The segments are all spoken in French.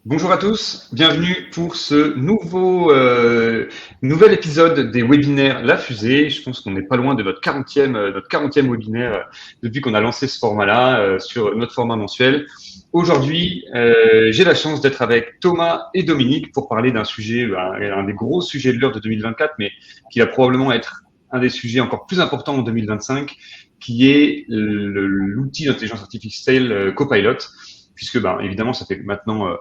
Bonjour à tous, bienvenue pour ce nouvel épisode des webinaires La Fusée. Je pense qu'on n'est pas loin de notre 40e webinaire depuis qu'on a lancé ce format-là sur notre format mensuel. Aujourd'hui, j'ai la chance d'être avec Thomas et Dominique pour parler d'un sujet, un des gros sujets de l'heure de 2024, mais qui va probablement être un des sujets encore plus importants en 2025, qui est l'outil d'intelligence artificielle Copilot, puisque évidemment, ça fait maintenant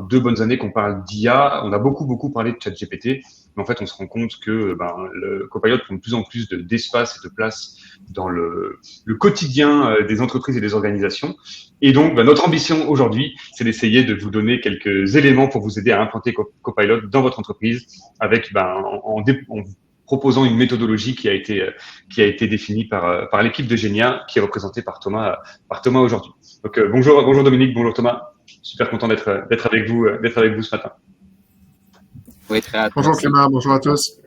2 bonnes années qu'on parle d'IA. On a beaucoup parlé de ChatGPT, mais en fait, on se rend compte que le Copilot prend de plus en plus d'espace et de place dans le quotidien des entreprises et des organisations. Et donc, notre ambition aujourd'hui, c'est d'essayer de vous donner quelques éléments pour vous aider à implanter Copilot dans votre entreprise avec en vous proposant une méthodologie qui a été définie par l'équipe de Genia, qui est représentée par Thomas aujourd'hui. Donc bonjour Dominique, bonjour Thomas. Super content d'être avec vous ce matin. Oui, très hâte, Bonjour merci. Clément, bonjour à tous.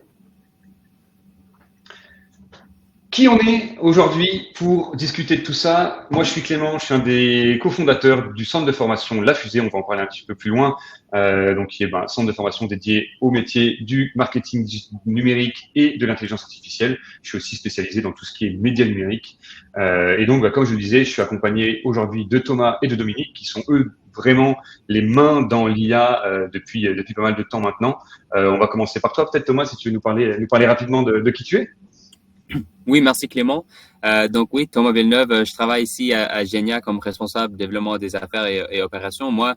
Qui on est aujourd'hui pour discuter de tout ça? Moi, je suis Clément, je suis un des cofondateurs du centre de formation La Fusée. On va en parler un petit peu plus loin. Donc, qui est un centre de formation dédié au métier du marketing numérique et de l'intelligence artificielle. Je suis aussi spécialisé dans tout ce qui est médias numériques. Et donc, comme je le disais, je suis accompagné aujourd'hui de Thomas et de Dominique, qui sont eux vraiment les mains dans l'IA depuis pas mal de temps maintenant. On va commencer par toi, peut-être Thomas, si tu veux nous parler rapidement de qui tu es. Oui, merci Clément. Donc oui, Thomas Villeneuve, je travaille ici à Genia comme responsable développement des affaires et opérations. Moi,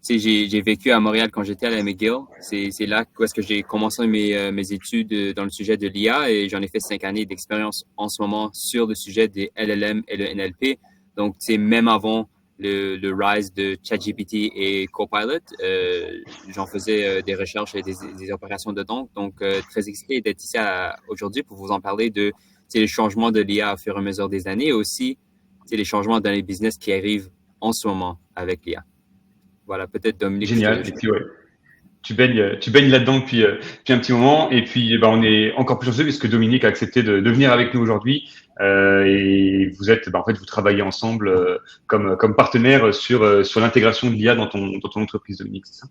j'ai vécu à Montréal quand j'étais à la McGill. C'est là où est-ce que j'ai commencé mes études dans le sujet de l'IA et j'en ai fait 5 années d'expérience en ce moment sur le sujet des LLM et le NLP. Donc, c'est même avant le rise de ChatGPT et Copilot, j'en faisais des recherches et des opérations dedans. Donc, très excité d'être ici aujourd'hui pour vous en parler de les changements de l'IA au fur et à mesure des années et aussi les changements dans les business qui arrivent en ce moment avec l'IA. Voilà, peut-être Dominique, Génial. Et puis ouais, tu baignes là-dedans depuis un petit moment. Et puis on est encore plus chanceux puisque Dominique a accepté de venir avec nous aujourd'hui. Et vous êtes, en fait, vous travaillez ensemble comme partenaire sur l'intégration de l'IA dans ton entreprise, Dominique, c'est ça?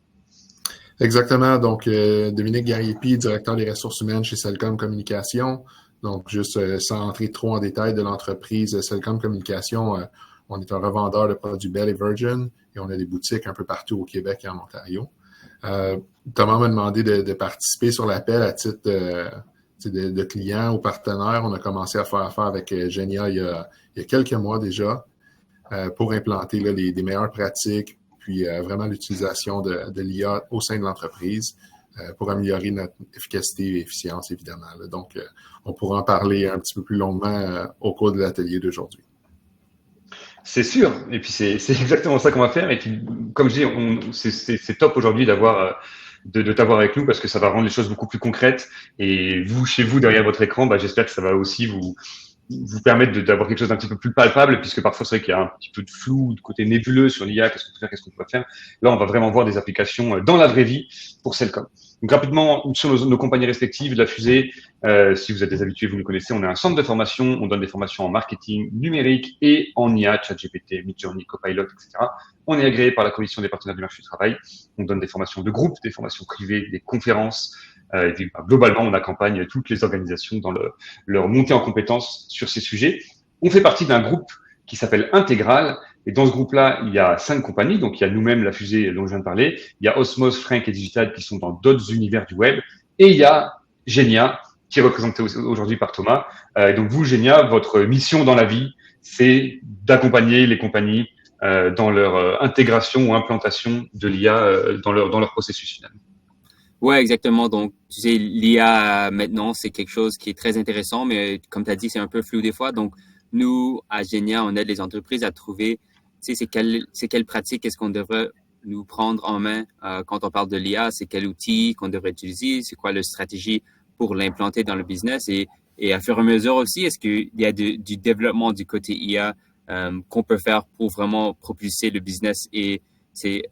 Exactement, donc Dominique Gariepi, directeur des ressources humaines chez Cellcom Communication. Donc, juste sans entrer trop en détail de l'entreprise Cellcom Communication, on est un revendeur de produits Bell et Virgin et on a des boutiques un peu partout au Québec et en Ontario. Thomas m'a demandé de participer sur l'appel à titre de client ou partenaire. On a commencé à faire affaire avec Genia il y a quelques mois déjà pour implanter là, des meilleures pratiques, puis vraiment l'utilisation de l'IA au sein de l'entreprise pour améliorer notre efficacité et efficience, évidemment. Là. Donc, on pourra en parler un petit peu plus longuement au cours de l'atelier d'aujourd'hui. C'est sûr. Et puis c'est exactement ça qu'on va faire. Et puis comme je dis, c'est top aujourd'hui de t'avoir avec nous parce que ça va rendre les choses beaucoup plus concrètes. Et vous, chez vous, derrière votre écran, j'espère que ça va aussi vous permettre d'avoir quelque chose d'un petit peu plus palpable, puisque parfois c'est vrai qu'il y a un petit peu de flou, de côté nébuleux sur l'IA, qu'est-ce qu'on peut faire, qu'est-ce qu'on peut pas faire. Là, on va vraiment voir des applications dans la vraie vie pour Cellcom. Donc rapidement, sur nos compagnies respectives, la fusée, si vous êtes des habitués, vous nous connaissez, on est un centre de formation, on donne des formations en marketing numérique et en IA, ChatGPT, Midjourney, Copilot, etc. On est agréé par la Commission des partenaires du marché du travail, on donne des formations de groupe, des formations privées, des conférences, et puis, globalement, on accompagne toutes les organisations dans leur montée en compétences sur ces sujets. On fait partie d'un groupe qui s'appelle Intégral. Et dans ce groupe-là, il y a 5 compagnies. Donc, il y a nous-mêmes, la fusée dont je viens de parler. Il y a Osmose, Frank et Digital qui sont dans d'autres univers du web. Et il y a Genia, qui est représenté aujourd'hui par Thomas. Et donc, vous, Genia, votre mission dans la vie, c'est d'accompagner les compagnies dans leur intégration ou implantation de l'IA dans leur processus final. Ouais, exactement. Donc, tu sais, l'IA maintenant, c'est quelque chose qui est très intéressant, mais comme tu as dit, c'est un peu flou des fois. Donc, nous, à Genia, on aide les entreprises à trouver, tu sais, c'est quelle pratique est-ce qu'on devrait nous prendre en main quand on parle de l'IA, c'est quel outil qu'on devrait utiliser, c'est quoi la stratégie pour l'implanter dans le business et à fur et à mesure aussi, est-ce qu'il y a du développement du côté IA qu'on peut faire pour vraiment propulser le business et c'est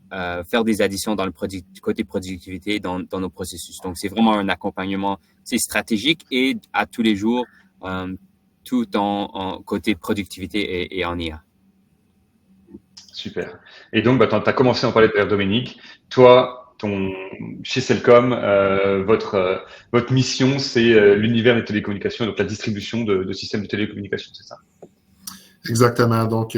faire des additions dans du côté productivité dans nos processus. Donc, c'est vraiment un accompagnement stratégique et à tous les jours, tout en côté productivité et en IA. Super. Et donc, tu as commencé à en parler tout à l'heure, Dominique. Toi, chez Cellcom, votre mission, c'est l'univers des télécommunications, donc la distribution de systèmes de télécommunications, c'est ça? Exactement. Donc,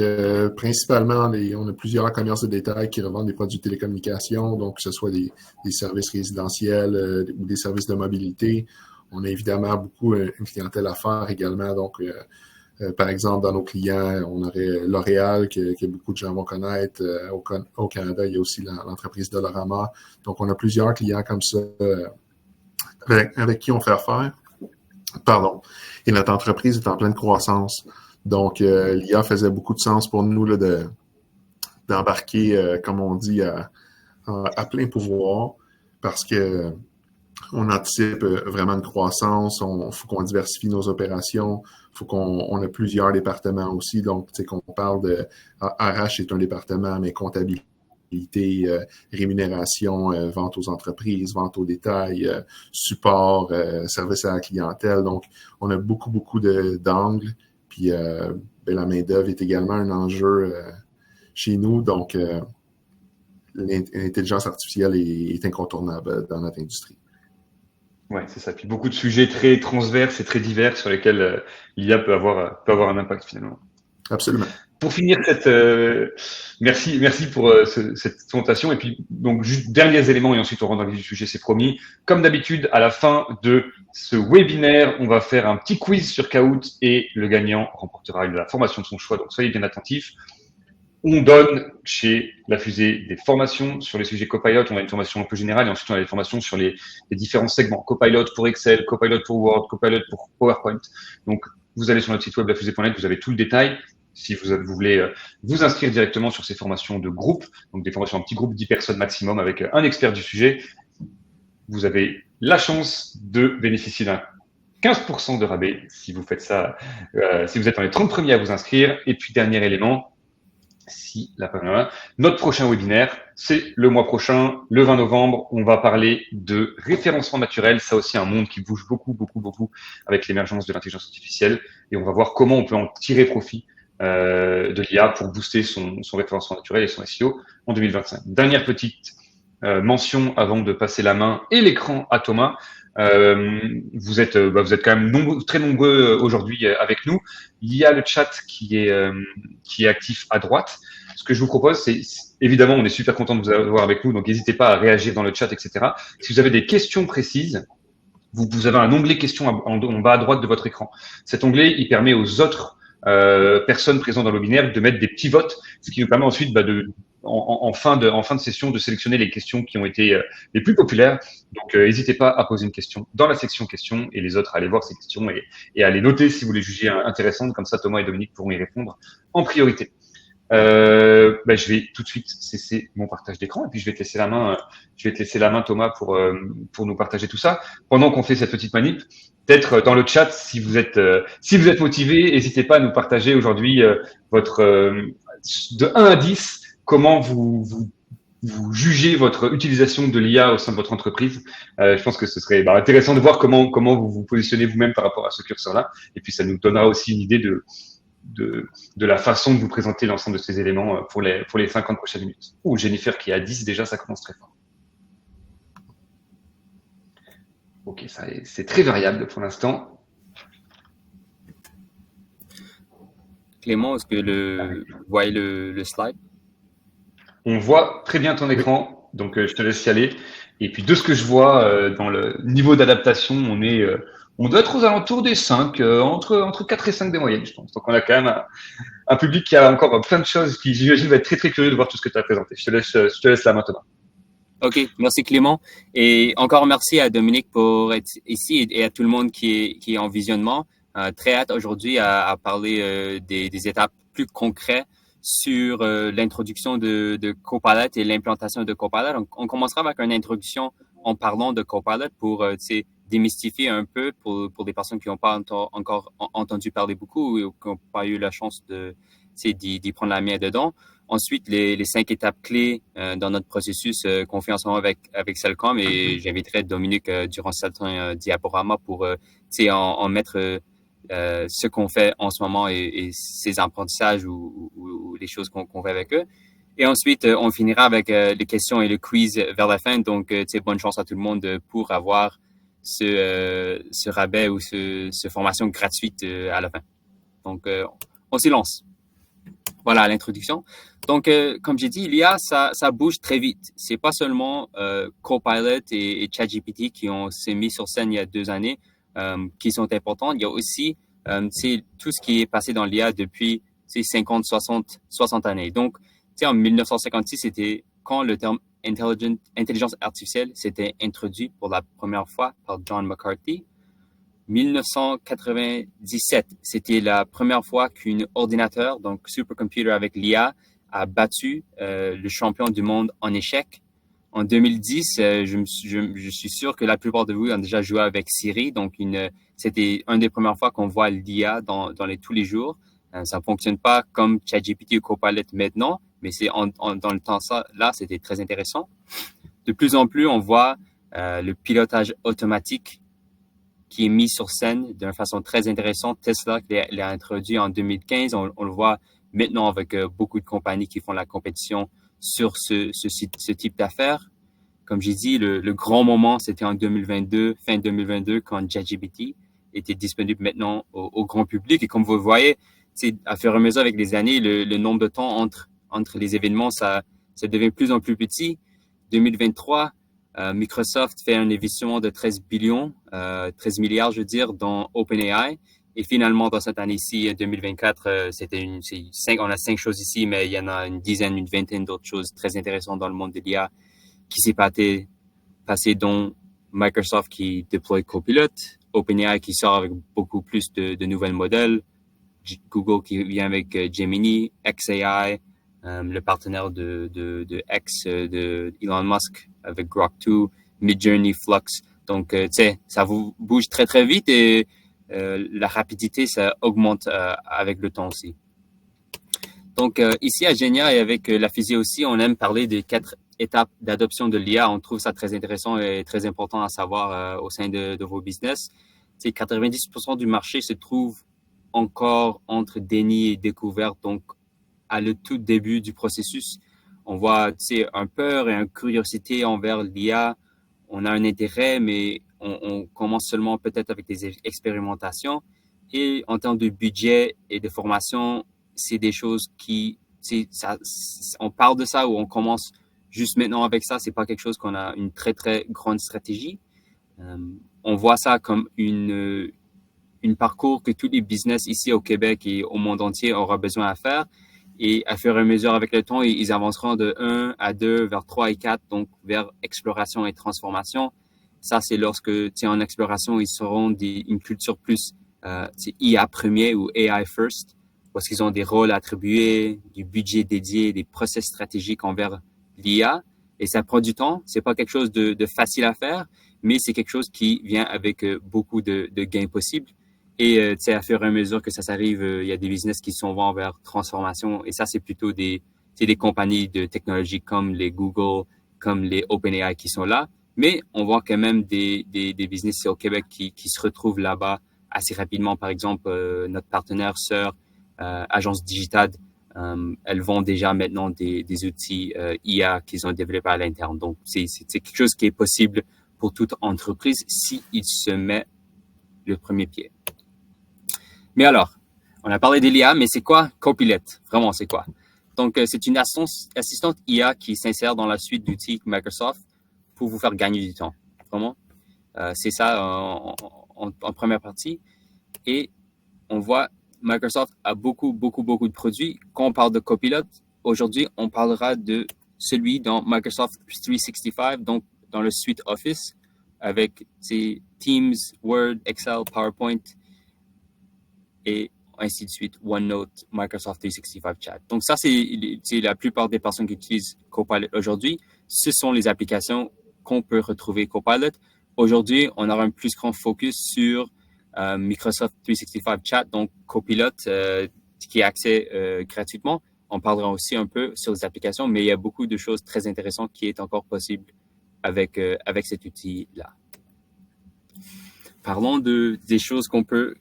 principalement, on a plusieurs commerces de détail qui revendent des produits de télécommunications, donc que ce soit des services résidentiels ou des services de mobilité. On a évidemment beaucoup une clientèle affaires également. Donc, par exemple, dans nos clients, on aurait L'Oréal, que beaucoup de gens vont connaître. Au Canada, il y a aussi l'entreprise Dollarama. Donc, on a plusieurs clients comme ça avec qui on fait affaire. Pardon. Et notre entreprise est en pleine croissance. Donc, l'IA faisait beaucoup de sens pour nous là, d'embarquer, comme on dit, à plein pouvoir parce que on anticipe vraiment une croissance. Il faut qu'on diversifie nos opérations. Il faut qu'on ait plusieurs départements aussi. Donc, tu sais, qu'on parle de RH est un département, mais comptabilité, rémunération, vente aux entreprises, vente au détail, support, service à la clientèle. Donc, on a beaucoup d'angles. Puis la main-d'œuvre est également un enjeu chez nous. Donc, l'intelligence artificielle est incontournable dans notre industrie. Ouais, c'est ça. Puis beaucoup de sujets très transverses et très divers sur lesquels l'IA peut avoir un impact finalement. Absolument. Pour finir merci pour cette présentation. Et puis, donc, juste derniers éléments et ensuite on rentre dans le vif du sujet, c'est promis. Comme d'habitude, à la fin de ce webinaire, on va faire un petit quiz sur Kahoot et le gagnant remportera la formation de son choix. Donc, soyez bien attentifs. On donne chez La Fusée des formations sur les sujets Copilot. On a une formation un peu générale et ensuite on a des formations sur les différents segments. Copilot pour Excel, Copilot pour Word, Copilot pour PowerPoint. Donc, vous allez sur notre site web lafusée.net, vous avez tout le détail. Si vous voulez vous inscrire directement sur ces formations de groupe, donc des formations en petits groupes, 10 personnes maximum avec un expert du sujet, vous avez la chance de bénéficier d'un 15% de rabais si vous faites ça, si vous êtes dans les 30 premiers à vous inscrire. Et puis, dernier élément, notre prochain webinaire, c'est le mois prochain, le 20 novembre. On va parler de référencement naturel. Ça aussi, un monde qui bouge beaucoup avec l'émergence de l'intelligence artificielle. Et on va voir comment on peut en tirer profit de l'IA pour booster son référencement naturel et son SEO en 2025. Dernière petite mention avant de passer la main et l'écran à Thomas. Vous êtes quand même très nombreux aujourd'hui avec nous. Il y a le chat qui est actif à droite. Ce que je vous propose, c'est évidemment, on est super content de vous avoir avec nous, donc n'hésitez pas à réagir dans le chat, etc. Si vous avez des questions précises, vous avez un onglet questions en bas à droite de votre écran. Cet onglet, il permet aux autres personnes présentes dans le webinaire de mettre des petits votes, ce qui nous permet ensuite en fin de session de sélectionner les questions qui ont été les plus populaires. Donc, n'hésitez pas à poser une question dans la section questions et les autres à aller voir ces questions et à les noter si vous les jugez intéressantes. Comme ça, Thomas et Dominique pourront y répondre en priorité. Je vais tout de suite cesser mon partage d'écran et puis je vais te laisser la main, Thomas, pour nous partager tout ça. Pendant qu'on fait cette petite manip, peut-être dans le chat, si vous êtes motivé, n'hésitez pas à nous partager aujourd'hui votre de 1 à 10, comment vous jugez votre utilisation de l'IA au sein de votre entreprise. Je pense que ce serait intéressant de voir comment vous vous positionnez vous-même par rapport à ce curseur-là. Et puis ça nous donnera aussi une idée de la façon de vous présenter l'ensemble de ces éléments pour les 50 prochaines minutes. Jennifer qui est à 10 déjà, ça commence très fort. Ok, c'est très variable pour l'instant. Clément, est-ce que vous voyez le slide? On voit très bien ton écran, donc je te laisse y aller. Et puis de ce que je vois dans le niveau d'adaptation, on doit être aux alentours des 5, entre 4 et 5 des moyennes, je pense. Donc on a quand même un public qui a encore plein de choses, qui j'imagine va être très très curieux de voir tout ce que tu as présenté. Je te laisse là maintenant. OK, merci Clément. Et encore merci à Dominique pour être ici et à tout le monde qui est en visionnement. Très hâte aujourd'hui à parler des étapes plus concrètes sur l'introduction de Copilot et l'implantation de Copilot. Donc, on commencera avec une introduction en parlant de Copilot pour démystifier un peu pour des personnes qui n'ont pas encore entendu parler beaucoup ou qui n'ont pas eu la chance d'y prendre la main dedans. Ensuite, les 5 étapes clés dans notre processus qu'on fait en ce moment avec Cellcom, et j'inviterai Dominique durant certains diaporamas pour en mettre ce qu'on fait en ce moment et ses apprentissages ou les choses qu'on fait avec eux. Et ensuite, on finira avec les questions et le quiz vers la fin. Donc, bonne chance à tout le monde pour avoir ce rabais ou ce formation gratuite à la fin. Donc, on s'y lance. Voilà l'introduction. Donc, comme j'ai dit, l'IA, ça bouge très vite. C'est pas seulement Copilot et ChatGPT qui s'est mis sur scène il y a 2 années qui sont importants. Il y a aussi tout ce qui est passé dans l'IA depuis 50, 60 années. Donc, en 1956, c'était quand le terme intelligence artificielle s'était introduit pour la première fois par John McCarthy. 1997, c'était la première fois qu'un ordinateur, donc supercomputer avec l'IA, a battu le champion du monde en échecs. En 2010, je suis sûr que la plupart de vous ont déjà joué avec Siri, donc c'était une des premières fois qu'on voit l'IA dans tous les jours. Ça ne fonctionne pas comme ChatGPT ou Copilot maintenant, mais dans le temps là, c'était très intéressant. De plus en plus, on voit le pilotage automatique qui est mis sur scène d'une façon très intéressante. Tesla l'a introduit en 2015. On le voit maintenant avec beaucoup de compagnies qui font la compétition sur ce type d'affaires. Comme j'ai dit, le grand moment, c'était en 2022, fin 2022, quand ChatGPT était disponible maintenant au grand public. Et comme vous le voyez, à fur et à mesure avec les années, le nombre de temps entre les événements, ça devient de plus en plus petit. 2023, Microsoft fait un investissement de 13 milliards, je veux dire, dans OpenAI. Et finalement, dans cette année-ci, 2024, on a 5 choses ici, mais il y en a une dizaine, une vingtaine d'autres choses très intéressantes dans le monde de l'IA qui s'est passé, dont Microsoft qui déploie Copilot, OpenAI qui sort avec beaucoup plus de nouveaux modèles, Google qui vient avec Gemini, xAI, le partenaire de X de Elon Musk avec Grok 2, Midjourney, Flux. Donc, ça vous bouge très, très vite et la rapidité, ça augmente avec le temps aussi. Donc, ici à Genia et avec la fusée aussi, on aime parler des 4 étapes d'adoption de l'IA. On trouve ça très intéressant et très important à savoir au sein de vos business. 90% du marché se trouve encore entre déni et découverte. Donc, à le tout début du processus, on voit un peur et une curiosité envers l'IA. On a un intérêt, mais on commence seulement peut-être avec des expérimentations. Et en termes de budget et de formation, c'est des choses on parle de ça ou on commence juste maintenant avec ça. C'est pas quelque chose qu'on a une très, très grande stratégie. On voit ça comme une parcours que tous les business ici au Québec et au monde entier aura besoin à faire. Et à fur et à mesure avec le temps, ils avanceront de 1 à 2 vers 3 et 4, donc vers exploration et transformation. Ça, c'est lorsque, en exploration, ils seront une culture plus IA premier ou AI first, parce qu'ils ont des rôles attribués, du budget dédié, des process stratégiques envers l'IA. Et ça prend du temps. C'est pas quelque chose de facile à faire, mais c'est quelque chose qui vient avec beaucoup de gains possibles. Et à fur et à mesure que ça s'arrive, il y a des business qui sont vers transformation. Et ça, c'est plutôt des compagnies de technologie comme les Google, comme les OpenAI qui sont là. Mais on voit quand même des business au Québec qui se retrouvent là-bas assez rapidement. Par exemple, notre partenaire sœur, Agence Digitale, elles vendent déjà maintenant des outils IA qu'ils ont développés à l'interne. Donc, c'est quelque chose qui est possible pour toute entreprise s'il se met le premier pied. Mais alors, on a parlé de l'IA, mais c'est quoi Copilot? Vraiment, c'est quoi? Donc, c'est une assistante IA qui s'insère dans la suite d'outils Microsoft pour vous faire gagner du temps. Vraiment. C'est ça en première partie. Et on voit Microsoft a beaucoup de produits. Quand on parle de Copilot, aujourd'hui, on parlera de celui dans Microsoft 365, donc dans le suite Office, avec Teams, Word, Excel, PowerPoint, et ainsi de suite, OneNote, Microsoft 365 Chat. Donc ça, c'est la plupart des personnes qui utilisent Copilot aujourd'hui. Ce sont les applications qu'on peut retrouver Copilot. Aujourd'hui, on aura un plus grand focus sur Microsoft 365 Chat, donc Copilot, qui est accès gratuitement. On parlera aussi un peu sur les applications, mais il y a beaucoup de choses très intéressantes qui est encore possible avec cet outil-là. Parlons des choses qu'on peut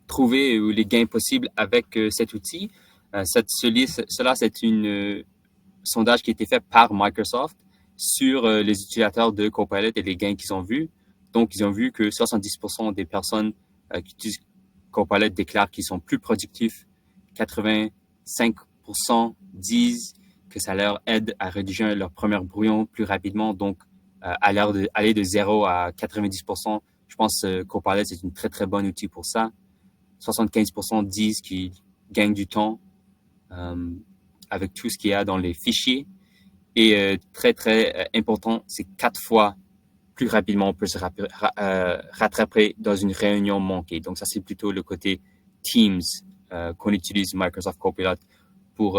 trouver ou les gains possibles avec cet outil. Cela, c'est une sondage qui a été fait par Microsoft sur les utilisateurs de Copilot et les gains qu'ils ont vus. Donc, ils ont vu que 70% des personnes qui utilisent Copilot déclarent qu'ils sont plus productifs. 85% disent que ça leur aide à rédiger leur premier brouillon plus rapidement. Donc, aller de 0 à 90%, je pense que Copilot, c'est une très, très bonne outil pour ça. 75% disent qu'ils gagnent du temps avec tout ce qu'il y a dans les fichiers. Et très, très important, c'est 4 fois plus rapidement on peut se rattraper dans une réunion manquée. Donc, ça, c'est plutôt le côté Teams qu'on utilise Microsoft Copilot pour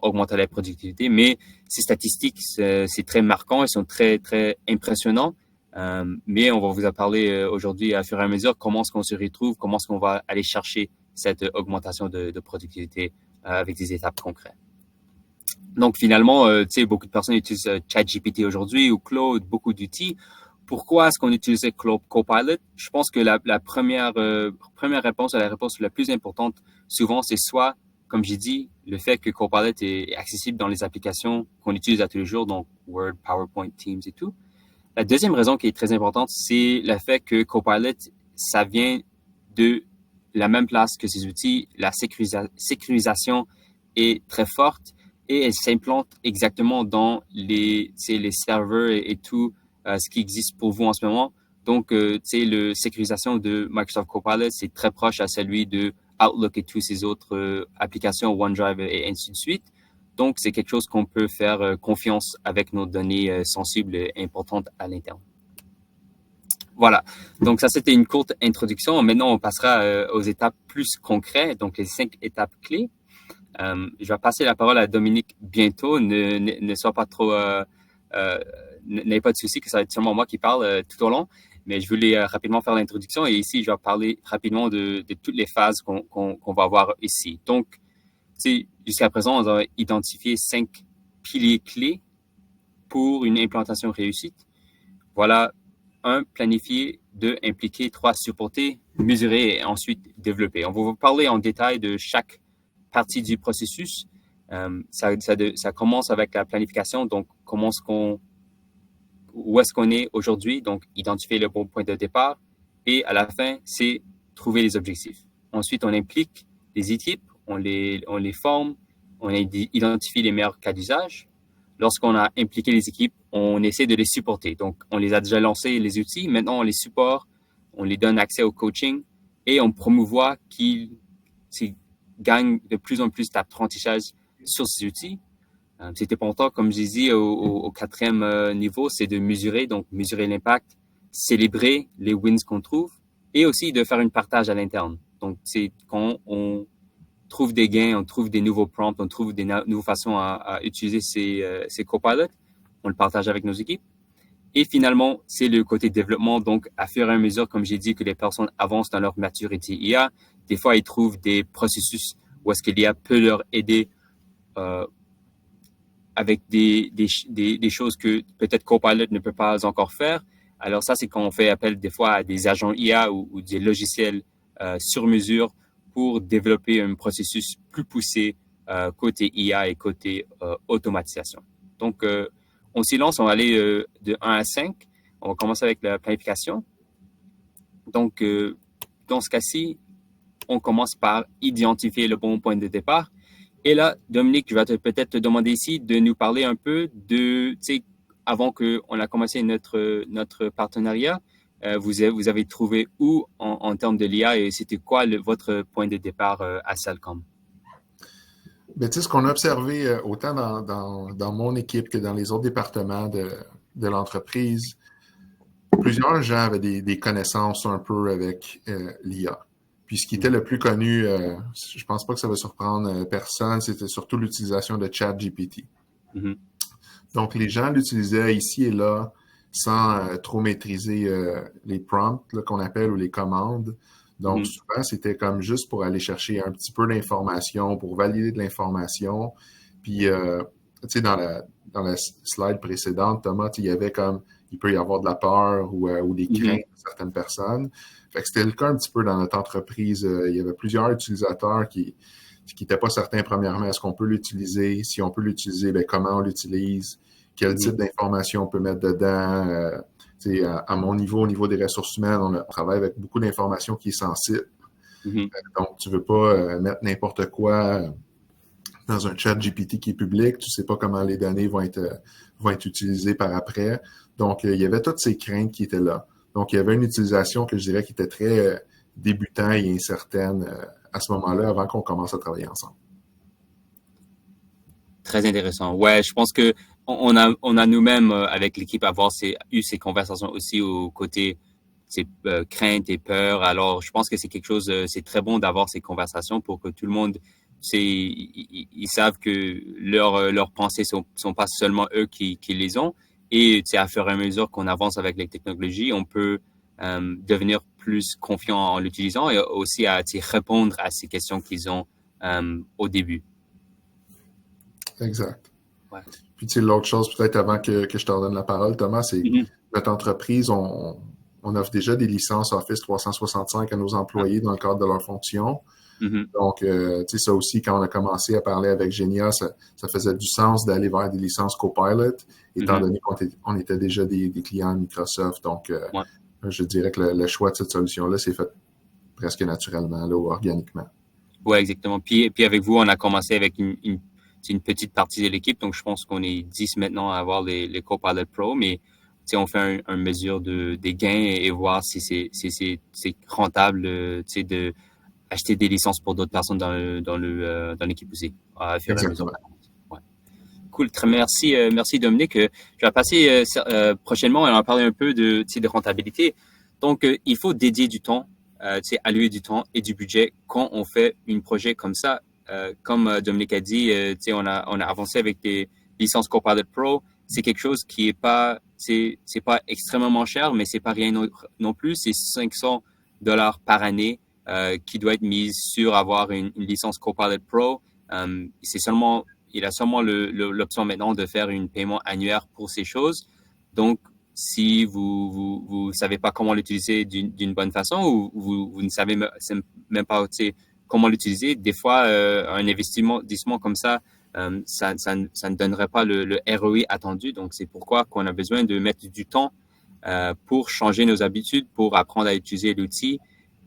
augmenter la productivité. Mais ces statistiques, c'est très marquant, elles sont très, très impressionnants. Mais on va vous en parler aujourd'hui à fur et à mesure comment est-ce qu'on se retrouve, comment est-ce qu'on va aller chercher cette augmentation de productivité avec des étapes concrètes. Donc, finalement, tu sais, beaucoup de personnes utilisent ChatGPT aujourd'hui ou Claude, beaucoup d'outils. Pourquoi est-ce qu'on utilise Copilot? Je pense que la première réponse, la réponse la plus importante, souvent, c'est soit, comme j'ai dit, le fait que Copilot est accessible dans les applications qu'on utilise à tous les jours, donc Word, PowerPoint, Teams et tout. La deuxième raison qui est très importante, c'est le fait que Copilot, ça vient de la même place que ces outils. La sécurisation est très forte et elle s'implante exactement dans les serveurs et tout ce qui existe pour vous en ce moment. Donc, la sécurisation de Microsoft Copilot, c'est très proche à celui de Outlook et toutes ces autres applications, OneDrive et ainsi de suite. Donc, c'est quelque chose qu'on peut faire confiance avec nos données sensibles et importantes à l'interne. Voilà. Donc, ça, c'était une courte introduction. Maintenant, on passera aux étapes plus concrètes, donc les 5 étapes clés. Je vais passer la parole à Dominique bientôt. Ne sois pas trop... n'ayez pas de souci que ça va être seulement moi qui parle tout au long. Mais je voulais rapidement faire l'introduction. Et ici, je vais parler rapidement de toutes les phases qu'on va voir ici. Donc, jusqu'à présent, on a identifié 5 piliers clés pour une implantation réussite. Voilà. 1, planifier. 2, impliquer. 3, supporter. Mesurer et ensuite développer. On va vous parler en détail de chaque partie du processus. Ça commence avec la planification. Donc, où est-ce qu'on est aujourd'hui? Donc, identifier le bon point de départ. Et à la fin, c'est trouver les objectifs. Ensuite, on implique les équipes. On les forme, on identifie les meilleurs cas d'usage. Lorsqu'on a impliqué les équipes, on essaie de les supporter. Donc, on les a déjà lancés, les outils. Maintenant, on les supporte, on les donne accès au coaching et on promouvoit qu'ils gagnent de plus en plus d'apprentissage sur ces outils. C'est important, comme j'ai dit, au 4e niveau, c'est de mesurer, donc mesurer l'impact, célébrer les wins qu'on trouve et aussi de faire un partage à l'interne. Donc, c'est quand on trouve des gains, on trouve des nouveaux prompts, on trouve des nouvelles façons à utiliser ces copilots, on le partage avec nos équipes. Et finalement, c'est le côté développement. Donc, à fur et à mesure, comme j'ai dit, que les personnes avancent dans leur maturité IA, des fois, ils trouvent des processus où est-ce que l'IA peut leur aider avec des choses que peut-être Copilot ne peut pas encore faire. Alors ça, c'est quand on fait appel des fois à des agents IA ou des logiciels sur mesure pour développer un processus plus poussé côté IA et côté automatisation. Donc, on s'y lance, on va aller de 1 à 5. On va commencer avec la planification. Donc, dans ce cas-ci, on commence par identifier le bon point de départ. Et là, Dominique, je vais peut-être te demander ici de nous parler un peu de, tu sais, avant qu'on a commencé notre partenariat, vous avez trouvé où en termes de l'IA et c'était quoi votre point de départ à Cellcom? Ben, tu sais, ce qu'on a observé autant dans mon équipe que dans les autres départements de l'entreprise, plusieurs gens avaient des connaissances un peu avec l'IA. Puis ce qui était le plus connu, je pense pas que ça va surprendre personne, c'était surtout l'utilisation de ChatGPT. Mm-hmm. Donc, les gens l'utilisaient ici et là sans trop maîtriser les prompts qu'on appelle ou les commandes. Donc, souvent, c'était comme juste pour aller chercher un petit peu d'informations, pour valider de l'information. Puis, tu sais, dans la slide précédente, Thomas, il y avait comme, il peut y avoir de la peur ou des craintes de certaines personnes. Fait que c'était le cas un petit peu dans notre entreprise. Il y avait plusieurs utilisateurs qui qui n'étaient pas certains, premièrement, est-ce qu'on peut l'utiliser? Si on peut l'utiliser, bien, comment on l'utilise? Quel type d'informations on peut mettre dedans? À mon niveau, au niveau des ressources humaines, on travaille avec beaucoup d'informations qui est sensible. Donc, tu ne veux pas mettre n'importe quoi dans un chat GPT qui est public. Tu ne sais pas comment les données vont être utilisées par après. Donc, il y avait toutes ces craintes qui étaient là. Donc, il y avait une utilisation que je dirais qui était très débutante et incertaine à ce moment-là, avant qu'on commence à travailler ensemble. Très intéressant. Ouais, je pense que on a nous-mêmes, avec l'équipe, eu ces conversations aussi aux côtés ces craintes et peurs. Alors, je pense que c'est quelque chose, c'est très bon d'avoir ces conversations pour que tout le monde, ils savent que leurs pensées sont pas seulement eux qui les ont. Et à fur et à mesure qu'on avance avec les technologies, on peut devenir plus confiant en l'utilisant et aussi à répondre à ces questions qu'ils ont au début. Exact. Ouais. Puis, l'autre chose, peut-être avant que je te redonne la parole, Thomas, c'est notre entreprise, on offre déjà des licences Office 365 à nos employés dans le cadre de leur fonction. Donc, ça aussi, quand on a commencé à parler avec Genia, ça faisait du sens d'aller vers des licences Copilot, étant donné qu'on était déjà des clients de Microsoft. Donc, je dirais que le choix de cette solution-là s'est fait presque naturellement, là, ou organiquement. Oui, exactement. Puis avec vous, on a commencé avec une petite partie de l'équipe. Donc, je pense qu'on est 10 maintenant à avoir les Copilot Pro, mais on fait une mesure des gains et voir si c'est rentable de acheter des licences pour d'autres personnes dans l'équipe aussi. Exactement. Ouais. Cool. Très merci. Merci, Dominique. Je vais passer prochainement et on va parler un peu de rentabilité. Donc, il faut dédier du temps, allouer du temps et du budget quand on fait un projet comme ça. Comme Dominique a dit, on a avancé avec des licences Copilot Pro. C'est quelque chose qui est pas, c'est pas extrêmement cher, mais c'est pas rien non plus. C'est $500 par année qui doit être mise sur avoir une licence Copilot Pro. Il a seulement l'option maintenant de faire un paiement annuel pour ces choses. Donc, si vous savez pas comment l'utiliser d'une bonne façon ou vous ne savez même pas comment l'utiliser, des fois, un investissement comme ça ne donnerait pas le ROI attendu. Donc, c'est pourquoi qu'on a besoin de mettre du temps pour changer nos habitudes, pour apprendre à utiliser l'outil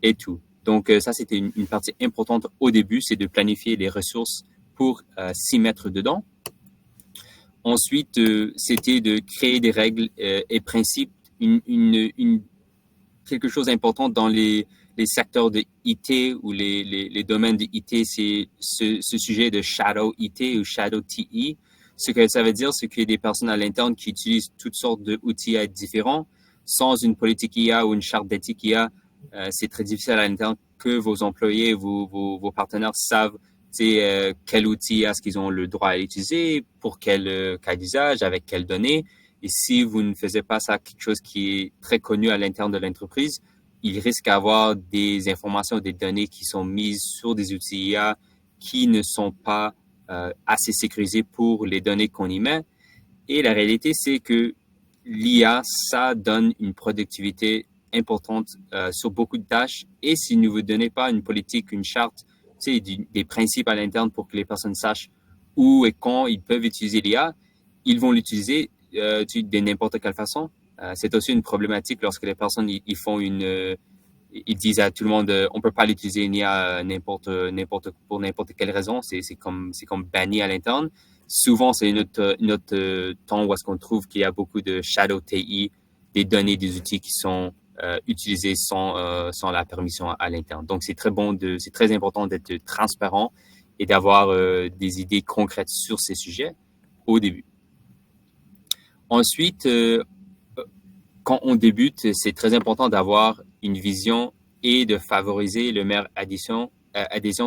et tout. Donc, ça, c'était une partie importante au début, c'est de planifier les ressources pour s'y mettre dedans. Ensuite, c'était de créer des règles et principes. Quelque chose d'important dans les secteurs de IT ou les domaines de IT, c'est ce sujet de Shadow IT ou Shadow TE. Ce que ça veut dire, c'est qu'il y a des personnes à l'interne qui utilisent toutes sortes d'outils différents. Sans une politique IA ou une charte d'éthique IA, c'est très difficile à l'interne que vos employés, vos partenaires savent quel outil est-ce qu'ils ont le droit à l'utiliser, pour quel cas d'usage, avec quelles données. Et si vous ne faisiez pas ça, quelque chose qui est très connu à l'interne de l'entreprise, il risque d'avoir des informations, des données qui sont mises sur des outils IA qui ne sont pas assez sécurisés pour les données qu'on y met. Et la réalité, c'est que l'IA, ça donne une productivité importante sur beaucoup de tâches. Et si ne vous donnez pas une politique, une charte, des principes à l'interne pour que les personnes sachent où et quand ils peuvent utiliser l'IA, ils vont l'utiliser de n'importe quelle façon. C'est aussi une problématique lorsque les personnes ils disent à tout le monde on peut pas l'utiliser une IA pour n'importe quelle raison. C'est comme banni à l'interne. Souvent, c'est notre temps où est-ce qu'on trouve qu'il y a beaucoup de shadow TI, des données, des outils qui sont utilisés sans la permission à l'interne. Donc, c'est très important d'être transparent et d'avoir des idées concrètes sur ces sujets au début. Ensuite, quand on débute, c'est très important d'avoir une vision et de favoriser le meilleur adhésion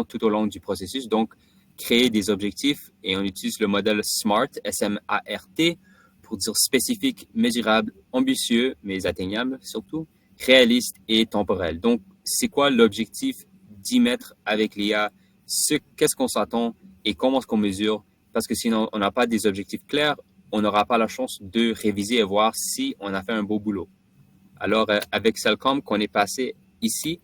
tout au long du processus. Donc, créer des objectifs et on utilise le modèle SMART, S-M-A-R-T, pour dire spécifique, mesurable, ambitieux, mais atteignable surtout, réaliste et temporel. Donc, c'est quoi l'objectif d'y mettre avec l'IA? Qu'est-ce qu'on s'attend et comment est-ce qu'on mesure? Parce que sinon, on n'a pas des objectifs clairs, on n'aura pas la chance de réviser et voir si on a fait un beau boulot. Alors, avec Cellcom, qu'on est passé ici,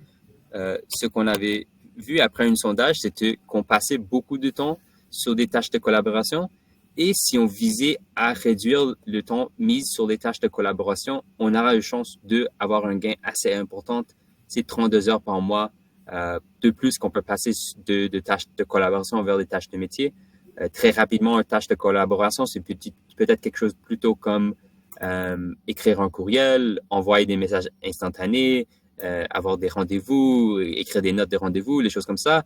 ce qu'on avait vu après un sondage, c'était qu'on passait beaucoup de temps sur des tâches de collaboration. Et si on visait à réduire le temps mis sur les tâches de collaboration, on aura une chance d'avoir un gain assez important. C'est 32 heures par mois de plus qu'on peut passer de tâches de collaboration vers des tâches de métier. Très rapidement, une tâche de collaboration, c'est peut-être quelque chose plutôt comme écrire un courriel, envoyer des messages instantanés, avoir des rendez-vous, écrire des notes de rendez-vous, les choses comme ça.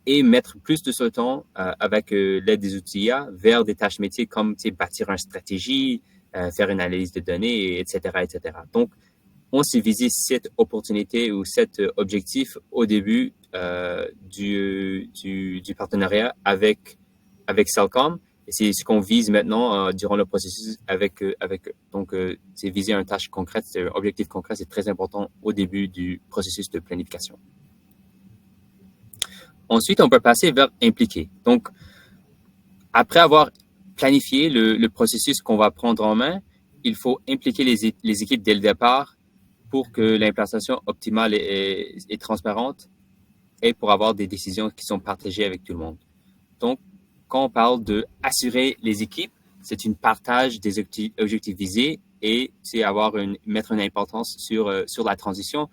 Et mettre plus de ce temps avec l'aide des outils IA vers des tâches métiers comme bâtir une stratégie, faire une analyse de données, etc., etc. Donc, on s'est visé cette opportunité ou cet objectif au début du partenariat avec Cellcom. Et c'est ce qu'on vise maintenant durant le processus avec eux. Donc, c'est viser une tâche concrète, c'est un objectif concret, c'est très important au début du processus de planification. Ensuite, on peut passer vers impliquer. Donc, après avoir planifié le processus qu'on va prendre en main, il faut impliquer les équipes dès le départ pour que l'implantation optimale est transparente et pour avoir des décisions qui sont partagées avec tout le monde. Donc, quand on parle d'assurer les équipes, c'est une partage des objectifs visés et c'est mettre une importance sur la transition.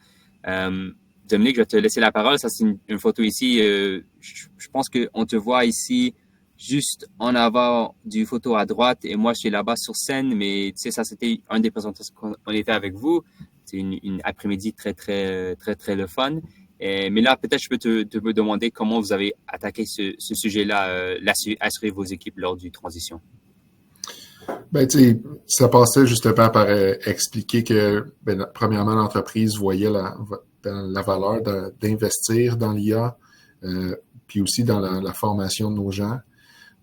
Dominique, je vais te laisser la parole. Ça, c'est une photo ici. Je pense qu'on te voit ici juste en avant du photo à droite et moi, je suis là-bas sur scène. Mais tu sais, ça, c'était une des présentations qu'on était avec vous. C'est une après-midi très, très, très, très le fun. Mais là, peut-être je peux te demander comment vous avez attaqué ce sujet-là, assurer vos équipes lors du transition. Ben, tu sais, ça passait justement par expliquer que, premièrement, l'entreprise voyait la valeur d'investir dans l'IA, puis aussi dans la formation de nos gens.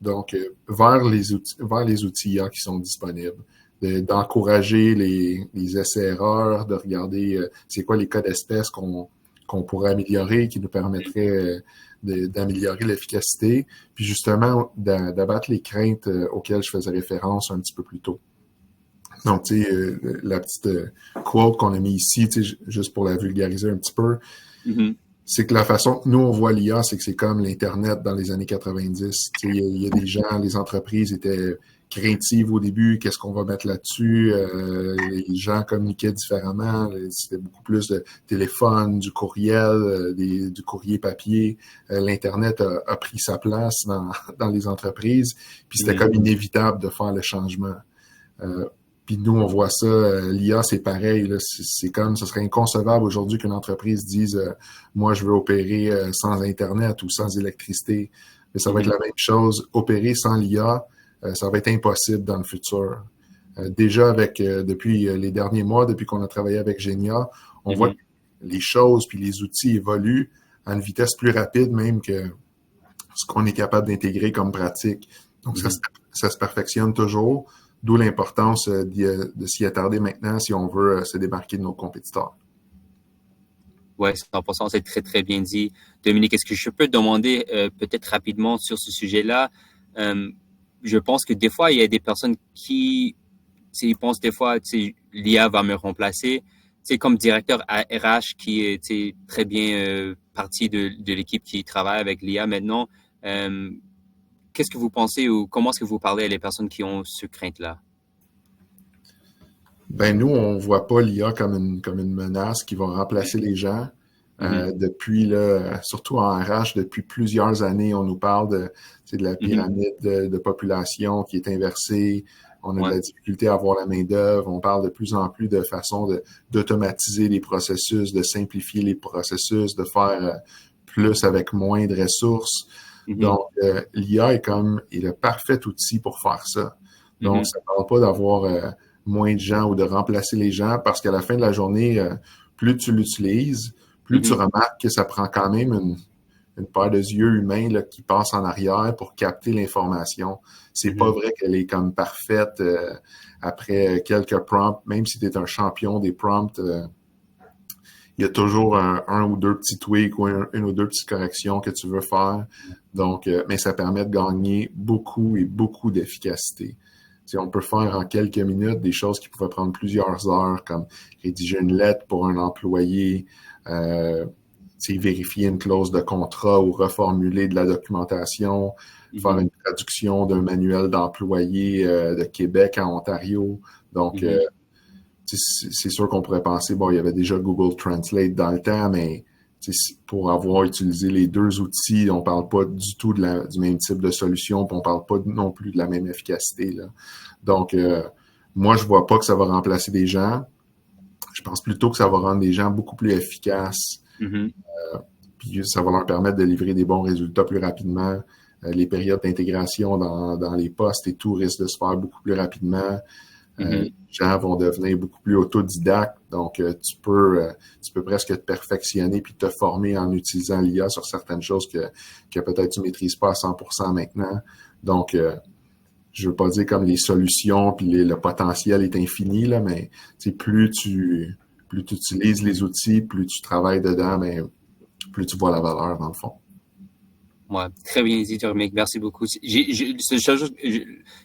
Donc, vers les outils IA qui sont disponibles, d'encourager les essais-erreurs, de regarder c'est quoi les cas d'espèce qu'on pourrait améliorer, qui nous permettraient d'améliorer l'efficacité, puis justement d'abattre les craintes auxquelles je faisais référence un petit peu plus tôt. Donc, tu sais, la petite quote qu'on a mis ici, tu sais, juste pour la vulgariser un petit peu, c'est que la façon que nous, on voit l'IA, c'est que c'est comme l'Internet dans les années 90. Tu sais, il y a des gens, les entreprises étaient craintives au début, qu'est-ce qu'on va mettre là-dessus? Les gens communiquaient différemment, c'était beaucoup plus de téléphone, du courriel, du courrier papier. L'Internet a pris sa place dans les entreprises, puis c'était comme inévitable de faire le changement. Puis nous, on voit ça, l'IA, c'est pareil. Là, c'est comme, ce serait inconcevable aujourd'hui qu'une entreprise dise moi, je veux opérer sans Internet ou sans électricité. Mais ça va être la même chose. Opérer sans l'IA, ça va être impossible dans le futur. Déjà, depuis les derniers mois, depuis qu'on a travaillé avec Genia, on voit que les choses puis les outils évoluent à une vitesse plus rapide même que ce qu'on est capable d'intégrer comme pratique. Donc, ça se perfectionne toujours. D'où l'importance de s'y attarder maintenant si on veut se démarquer de nos compétiteurs. Oui, 100%, c'est très, très bien dit. Dominique, est-ce que je peux te demander peut-être rapidement sur ce sujet-là? Je pense que des fois, il y a des personnes qui pensent des fois, l'IA va me remplacer. Comme directeur RH qui est très bien partie de l'équipe qui travaille avec l'IA maintenant, qu'est-ce que vous pensez ou comment est-ce que vous parlez à les personnes qui ont ce crainte-là? Ben nous, on voit pas l'IA comme une menace qui va remplacer les gens. Depuis, là, surtout en RH, depuis plusieurs années, on nous parle de la pyramide de population qui est inversée. On a de la difficulté à avoir la main-d'œuvre. On parle de plus en plus de façons d'automatiser les processus, de simplifier les processus, de faire plus avec moins de ressources. Donc, l'IA est le parfait outil pour faire ça. Donc, ça ne parle pas d'avoir moins de gens ou de remplacer les gens parce qu'à la fin de la journée, plus tu l'utilises, plus tu remarques que ça prend quand même une paire de yeux humains là, qui passent en arrière pour capter l'information. C'est pas vrai qu'elle est comme parfaite après quelques prompts, même si tu es un champion des prompts. Il y a toujours un ou deux petits tweaks ou une ou deux petites corrections que tu veux faire. Donc, mais ça permet de gagner beaucoup et beaucoup d'efficacité. T'sais, on peut faire en quelques minutes des choses qui pouvaient prendre plusieurs heures, comme rédiger une lettre pour un employé, vérifier une clause de contrat ou reformuler de la documentation, faire une traduction d'un manuel d'employé de Québec à Ontario. Donc, c'est sûr qu'on pourrait penser, bon, il y avait déjà Google Translate dans le temps, mais pour avoir utilisé les deux outils, on ne parle pas du tout du même type de solution, puis on ne parle pas non plus de la même efficacité, là. Donc, moi, je ne vois pas que ça va remplacer des gens. Je pense plutôt que ça va rendre les gens beaucoup plus efficaces. Puis ça va leur permettre de livrer des bons résultats plus rapidement. Les périodes d'intégration dans les postes et tout risquent de se faire beaucoup plus rapidement. Les gens vont devenir beaucoup plus autodidactes. Donc, tu peux presque te perfectionner puis te former en utilisant l'IA sur certaines choses que peut-être tu ne maîtrises pas à 100% maintenant. Donc, je veux pas dire comme les solutions puis le potentiel est infini, là, mais plus tu utilises les outils, plus tu travailles dedans, mais plus tu vois la valeur dans le fond. Ouais, très bien dit, Dominique. Merci beaucoup.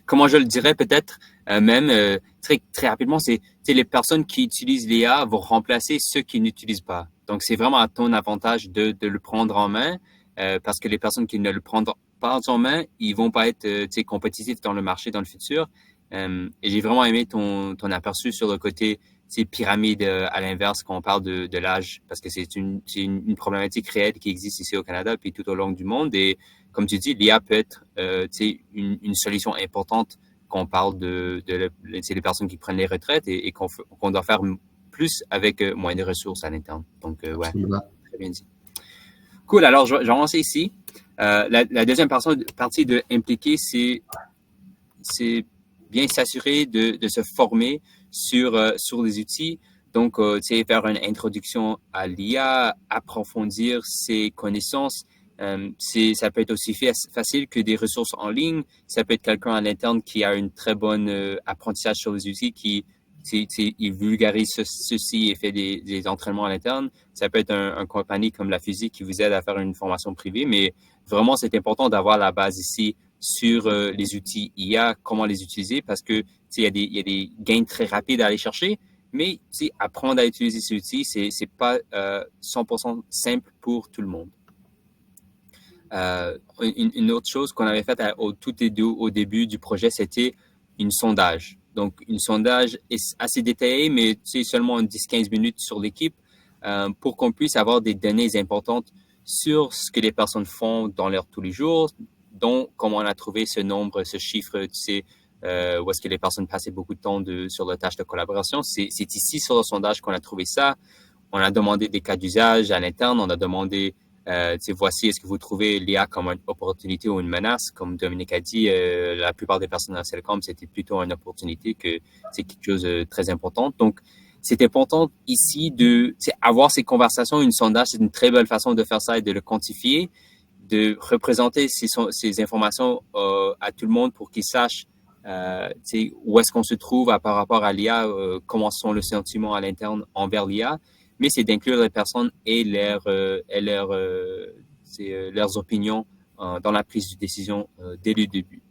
Comment je le dirais peut-être même très très rapidement, c'est les personnes qui utilisent l'IA vont remplacer ceux qui n'utilisent pas. Donc c'est vraiment à ton avantage de le prendre en main parce que les personnes qui ne le prendront pas en main, ils vont pas être compétitifs dans le marché dans le futur. Et j'ai vraiment aimé ton aperçu sur le côté pyramide à l'inverse quand on parle de l'âge, parce que c'est une problématique réelle qui existe ici au Canada puis tout au long du monde. Et comme tu dis, l'IA peut être une solution importante quand on parle des personnes qui prennent les retraites et qu'on doit faire plus avec moins de ressources à l'interne. Donc, ouais, très bien dit. Cool, alors je vais lancer ici. La deuxième partie de impliquer, c'est bien s'assurer de se former sur les outils. Donc, faire une introduction à l'IA, approfondir ses connaissances. Ça peut être aussi facile que des ressources en ligne. Ça peut être quelqu'un à l'interne qui a une très bonne apprentissage sur les outils, il vulgarise ceci et fait des entraînements à l'interne. Ça peut être un compagnie comme La Fusée qui vous aide à faire une formation privée, mais vraiment, c'est important d'avoir la base ici sur les outils IA, comment les utiliser, parce que il y a des gains très rapides à aller chercher, mais apprendre à utiliser ces outils, c'est pas 100% simple pour tout le monde. Une autre chose qu'on avait faite au début du projet, c'était une sondage. Donc, une sondage est assez détaillé, mais seulement 10-15 minutes sur l'équipe pour qu'on puisse avoir des données importantes sur ce que les personnes font dans leur tous les jours, dont comment on a trouvé ce nombre, ce chiffre, où est-ce que les personnes passaient beaucoup de temps sur leur tâche de collaboration. C'est ici sur le sondage qu'on a trouvé ça. On a demandé des cas d'usage à l'interne. On a demandé, voici, est-ce que vous trouvez l'IA comme une opportunité ou une menace? Comme Dominique a dit, la plupart des personnes dans Cellcom, c'était plutôt une opportunité que c'est quelque chose de très important. Donc, c'est important ici avoir ces conversations. Une sondage, c'est une très belle façon de faire ça et de le quantifier, de représenter ces informations à tout le monde pour qu'ils sachent où est-ce qu'on se trouve par rapport à l'IA, comment sont les sentiments à l'interne envers l'IA, mais c'est d'inclure les personnes et leurs opinions dans la prise de décision dès le début.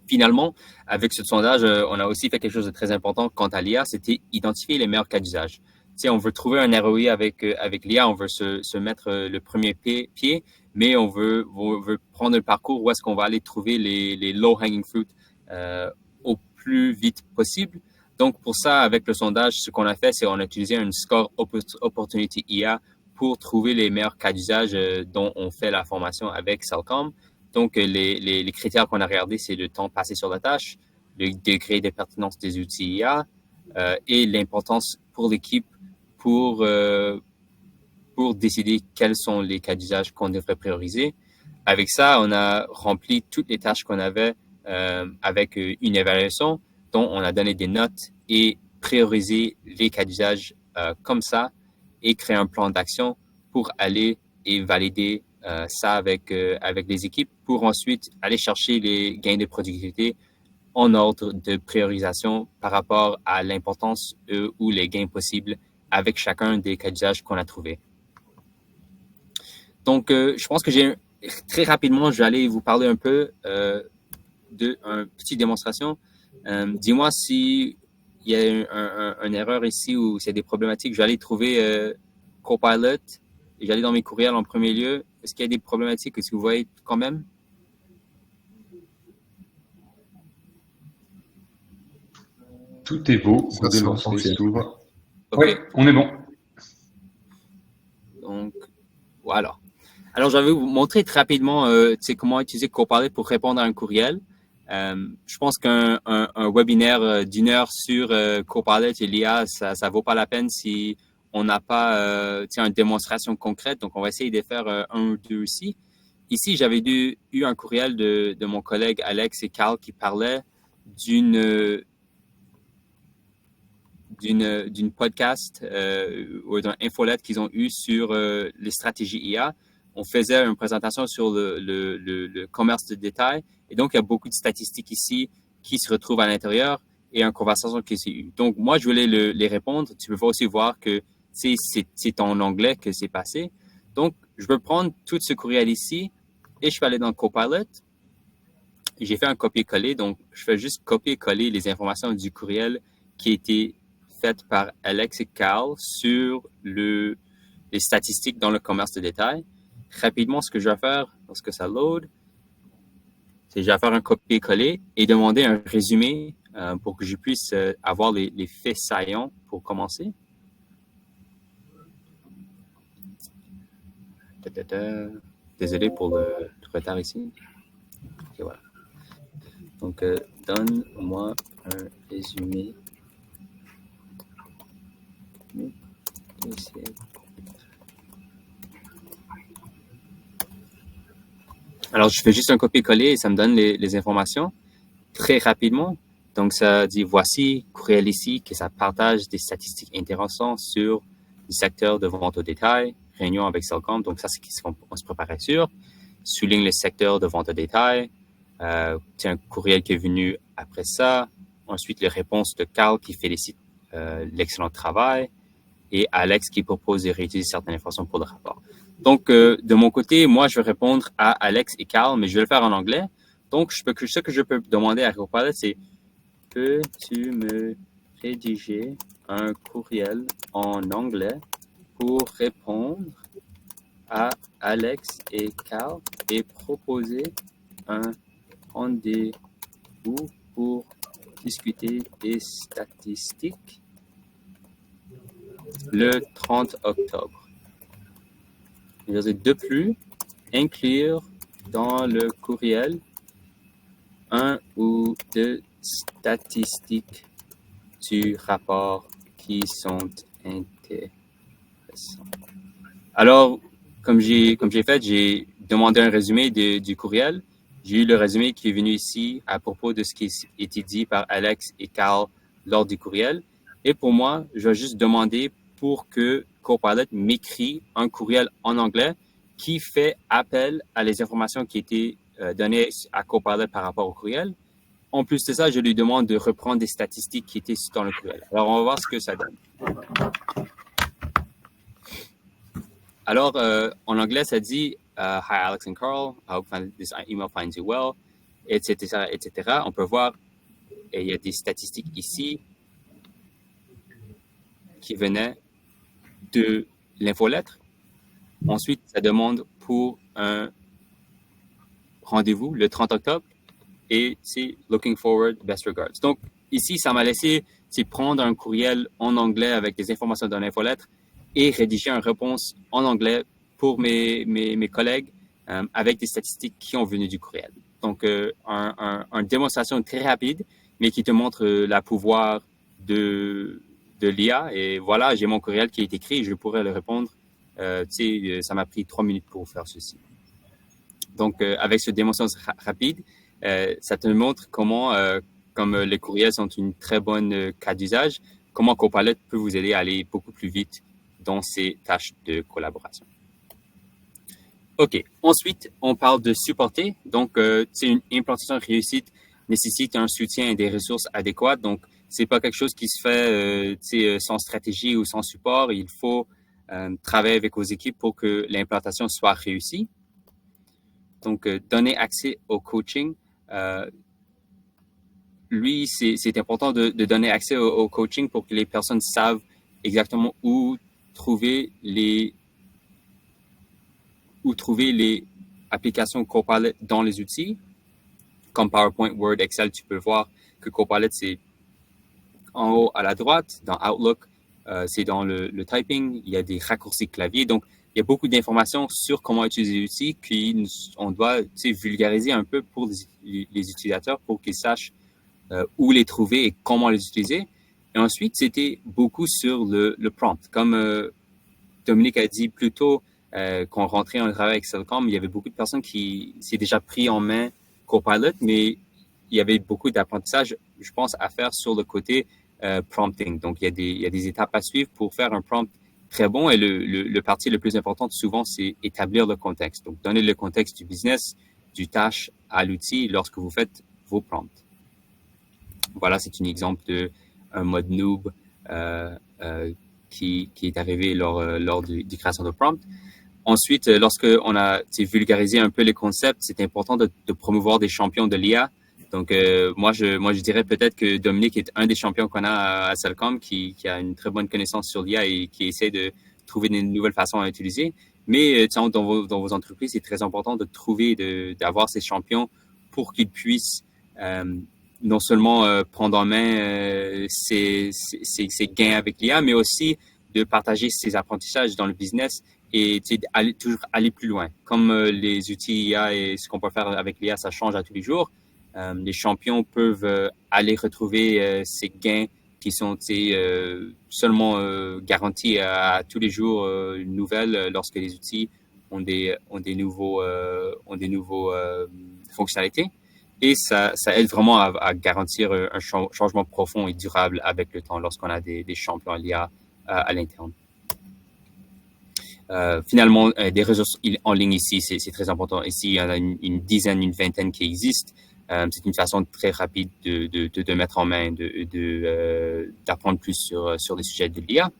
Finalement, avec ce sondage, on a aussi fait quelque chose de très important quant à l'IA, c'était identifier les meilleurs cas d'usage. On veut trouver un ROI avec l'IA, on veut se mettre le premier pied, mais on veut prendre le parcours où est-ce qu'on va aller trouver les low-hanging fruit au plus vite possible. Donc, pour ça, avec le sondage, ce qu'on a fait, c'est qu'on a utilisé un score Opportunity IA pour trouver les meilleurs cas d'usage dont on fait la formation avec Cellcom. Donc, les critères qu'on a regardés, c'est le temps passé sur la tâche, le degré de pertinence des outils IA et l'importance pour l'équipe pour décider quels sont les cas d'usage qu'on devrait prioriser. Avec ça, on a rempli toutes les tâches qu'on avait avec une évaluation dont on a donné des notes et priorisé les cas d'usage comme ça et créé un plan d'action pour aller et valider ça avec les équipes pour ensuite aller chercher les gains de productivité en ordre de priorisation par rapport à l'importance ou les gains possibles avec chacun des cas d'usage qu'on a trouvés. Donc, je pense que très rapidement, je vais aller vous parler un peu d'une petite démonstration. Dis-moi s'il y a une erreur ici ou s'il y a des problématiques. Je vais aller trouver Copilot j'allais dans mes courriels en premier lieu. Est-ce qu'il y a des problématiques? Est-ce que vous voyez quand même? Tout est beau. Ça, Google ça Workspace fonctionne. s'ouvre. OK. Oui, on est bon. Donc, voilà. Alors, je vais vous montrer très rapidement comment utiliser Copilot pour répondre à un courriel. Je pense qu'un webinaire d'une heure sur Copilot et l'IA, ça ne vaut pas la peine si on n'a pas une démonstration concrète. Donc, on va essayer de faire un ou deux aussi. Ici, j'avais eu un courriel de mon collègue Alex et Carl qui parlaient d'une podcast ou d'un infolette qu'ils ont eu sur les stratégies IA. On faisait une présentation sur le commerce de détail. Et donc, il y a beaucoup de statistiques ici qui se retrouvent à l'intérieur et une conversation qui s'est eue. Donc, moi, je voulais les répondre. Tu peux aussi voir que c'est en anglais que c'est passé. Donc, je vais prendre tout ce courriel ici et je vais aller dans Copilot. J'ai fait un copier-coller. Donc, je fais juste copier-coller les informations du courriel qui a été fait par Alex et Carl sur les statistiques dans le commerce de détail. Rapidement, ce que je vais faire lorsque ça load, c'est que je vais faire un copier-coller et demander un résumé pour que je puisse avoir les faits saillants pour commencer. Désolé pour le retard ici. Okay, voilà. Donc, donne-moi un résumé. Alors, je fais juste un copier-coller et ça me donne les informations très rapidement. Donc, ça dit, voici, courriel ici, que ça partage des statistiques intéressantes sur le secteur de vente au détail, réunion avec Cellcom. Donc, ça, c'est ce qu'on se préparait sur. Souligne le secteur de vente au détail. C'est un courriel qui est venu après ça. Ensuite, les réponses de Carl qui félicite l'excellent travail et Alex qui propose de réutiliser certaines informations pour le rapport. Donc, de mon côté, moi, je vais répondre à Alex et Carl, mais je vais le faire en anglais. Donc, ce que je peux demander à Copilot, c'est « Peux-tu me rédiger un courriel en anglais pour répondre à Alex et Carl et proposer un rendez-vous pour discuter des statistiques le 30 octobre. » De plus, inclure dans le courriel un ou deux statistiques du rapport qui sont intéressantes. Alors, comme j'ai fait, j'ai demandé un résumé du courriel. J'ai eu le résumé qui est venu ici à propos de ce qui a été dit par Alex et Carl lors du courriel. Et pour moi, je vais juste demander pour que Copilot m'écrit un courriel en anglais qui fait appel à les informations qui étaient données à Copilot par rapport au courriel. En plus de ça, je lui demande de reprendre des statistiques qui étaient dans le courriel. Alors, on va voir ce que ça donne. Alors, en anglais, ça dit Hi Alex and Carl, I hope this email finds you well, etc., etc. On peut voir, et il y a des statistiques ici qui venaient de l'infolettre. Ensuite, ça demande pour un rendez-vous le 30 octobre et c'est looking forward, best regards. Donc, ici, ça m'a laissé prendre un courriel en anglais avec des informations dans l'infolettre et rédiger une réponse en anglais pour mes collègues avec des statistiques qui ont venu du courriel. Donc, une démonstration très rapide, mais qui te montre la pouvoir de l'IA. Et voilà, j'ai mon courriel qui est écrit et je pourrais le répondre. Ça m'a pris 3 minutes pour faire ceci. Donc, avec cette démonstration rapide, ça te montre comment, comme les courriels sont une très bonne cas d'usage, comment Copilot peut vous aider à aller beaucoup plus vite dans ces tâches de collaboration. OK. Ensuite, on parle de supporter. Donc, une implantation réussite nécessite un soutien et des ressources adéquates. Donc, c'est pas quelque chose qui se fait sans stratégie ou sans support. Il faut travailler avec vos équipes pour que l'implantation soit réussie. Donc, donner accès au coaching. Lui, c'est important de donner accès au coaching pour que les personnes savent exactement où trouver les où trouver les applications Copilot dans les outils. Comme PowerPoint, Word, Excel, tu peux voir que Copilot, c'est en haut à la droite. Dans Outlook, c'est dans le typing. Il y a des raccourcis clavier. Donc, il y a beaucoup d'informations sur comment utiliser l'outil qu'on doit vulgariser un peu pour les utilisateurs pour qu'ils sachent où les trouver et comment les utiliser. Et ensuite, c'était beaucoup sur le prompt. Comme Dominique a dit plus tôt, qu'on rentrait en travail avec Cellcom, il y avait beaucoup de personnes qui s'est déjà pris en main Copilot, mais il y avait beaucoup d'apprentissage, je pense, à faire sur le côté prompting. Donc, il y a des étapes à suivre pour faire un prompt très bon. Et le parti le plus important, souvent, c'est établir le contexte. Donc, donner le contexte du business, du tâche à l'outil lorsque vous faites vos prompts. Voilà, c'est un exemple d'un mode noob qui est arrivé lors du création de prompt. Ensuite, lorsqu'on a vulgarisé un peu les concepts, c'est important de promouvoir des champions de l'IA. Donc, moi, je dirais peut-être que Dominique est un des champions qu'on a à Cellcom qui a une très bonne connaissance sur l'IA et qui essaie de trouver de nouvelles façons à utiliser. Mais dans vos entreprises, c'est très important de trouver, d'avoir ces champions pour qu'ils puissent non seulement prendre en main ses gains avec l'IA, mais aussi de partager ses apprentissages dans le business et toujours aller plus loin. Comme les outils IA et ce qu'on peut faire avec l'IA, ça change à tous les jours. Les champions peuvent aller retrouver ces gains qui sont seulement garantis à tous les jours nouvelles lorsque les outils ont des nouveaux fonctionnalités. Et ça aide vraiment à garantir un changement profond et durable avec le temps lorsqu'on a des champions l'IA à l'interne. Finalement, des ressources en ligne ici, c'est très important. Ici, il y en a une dizaine, une vingtaine qui existent. C'est une façon très rapide de mettre en main, d'apprendre plus sur les sujets de l'IA.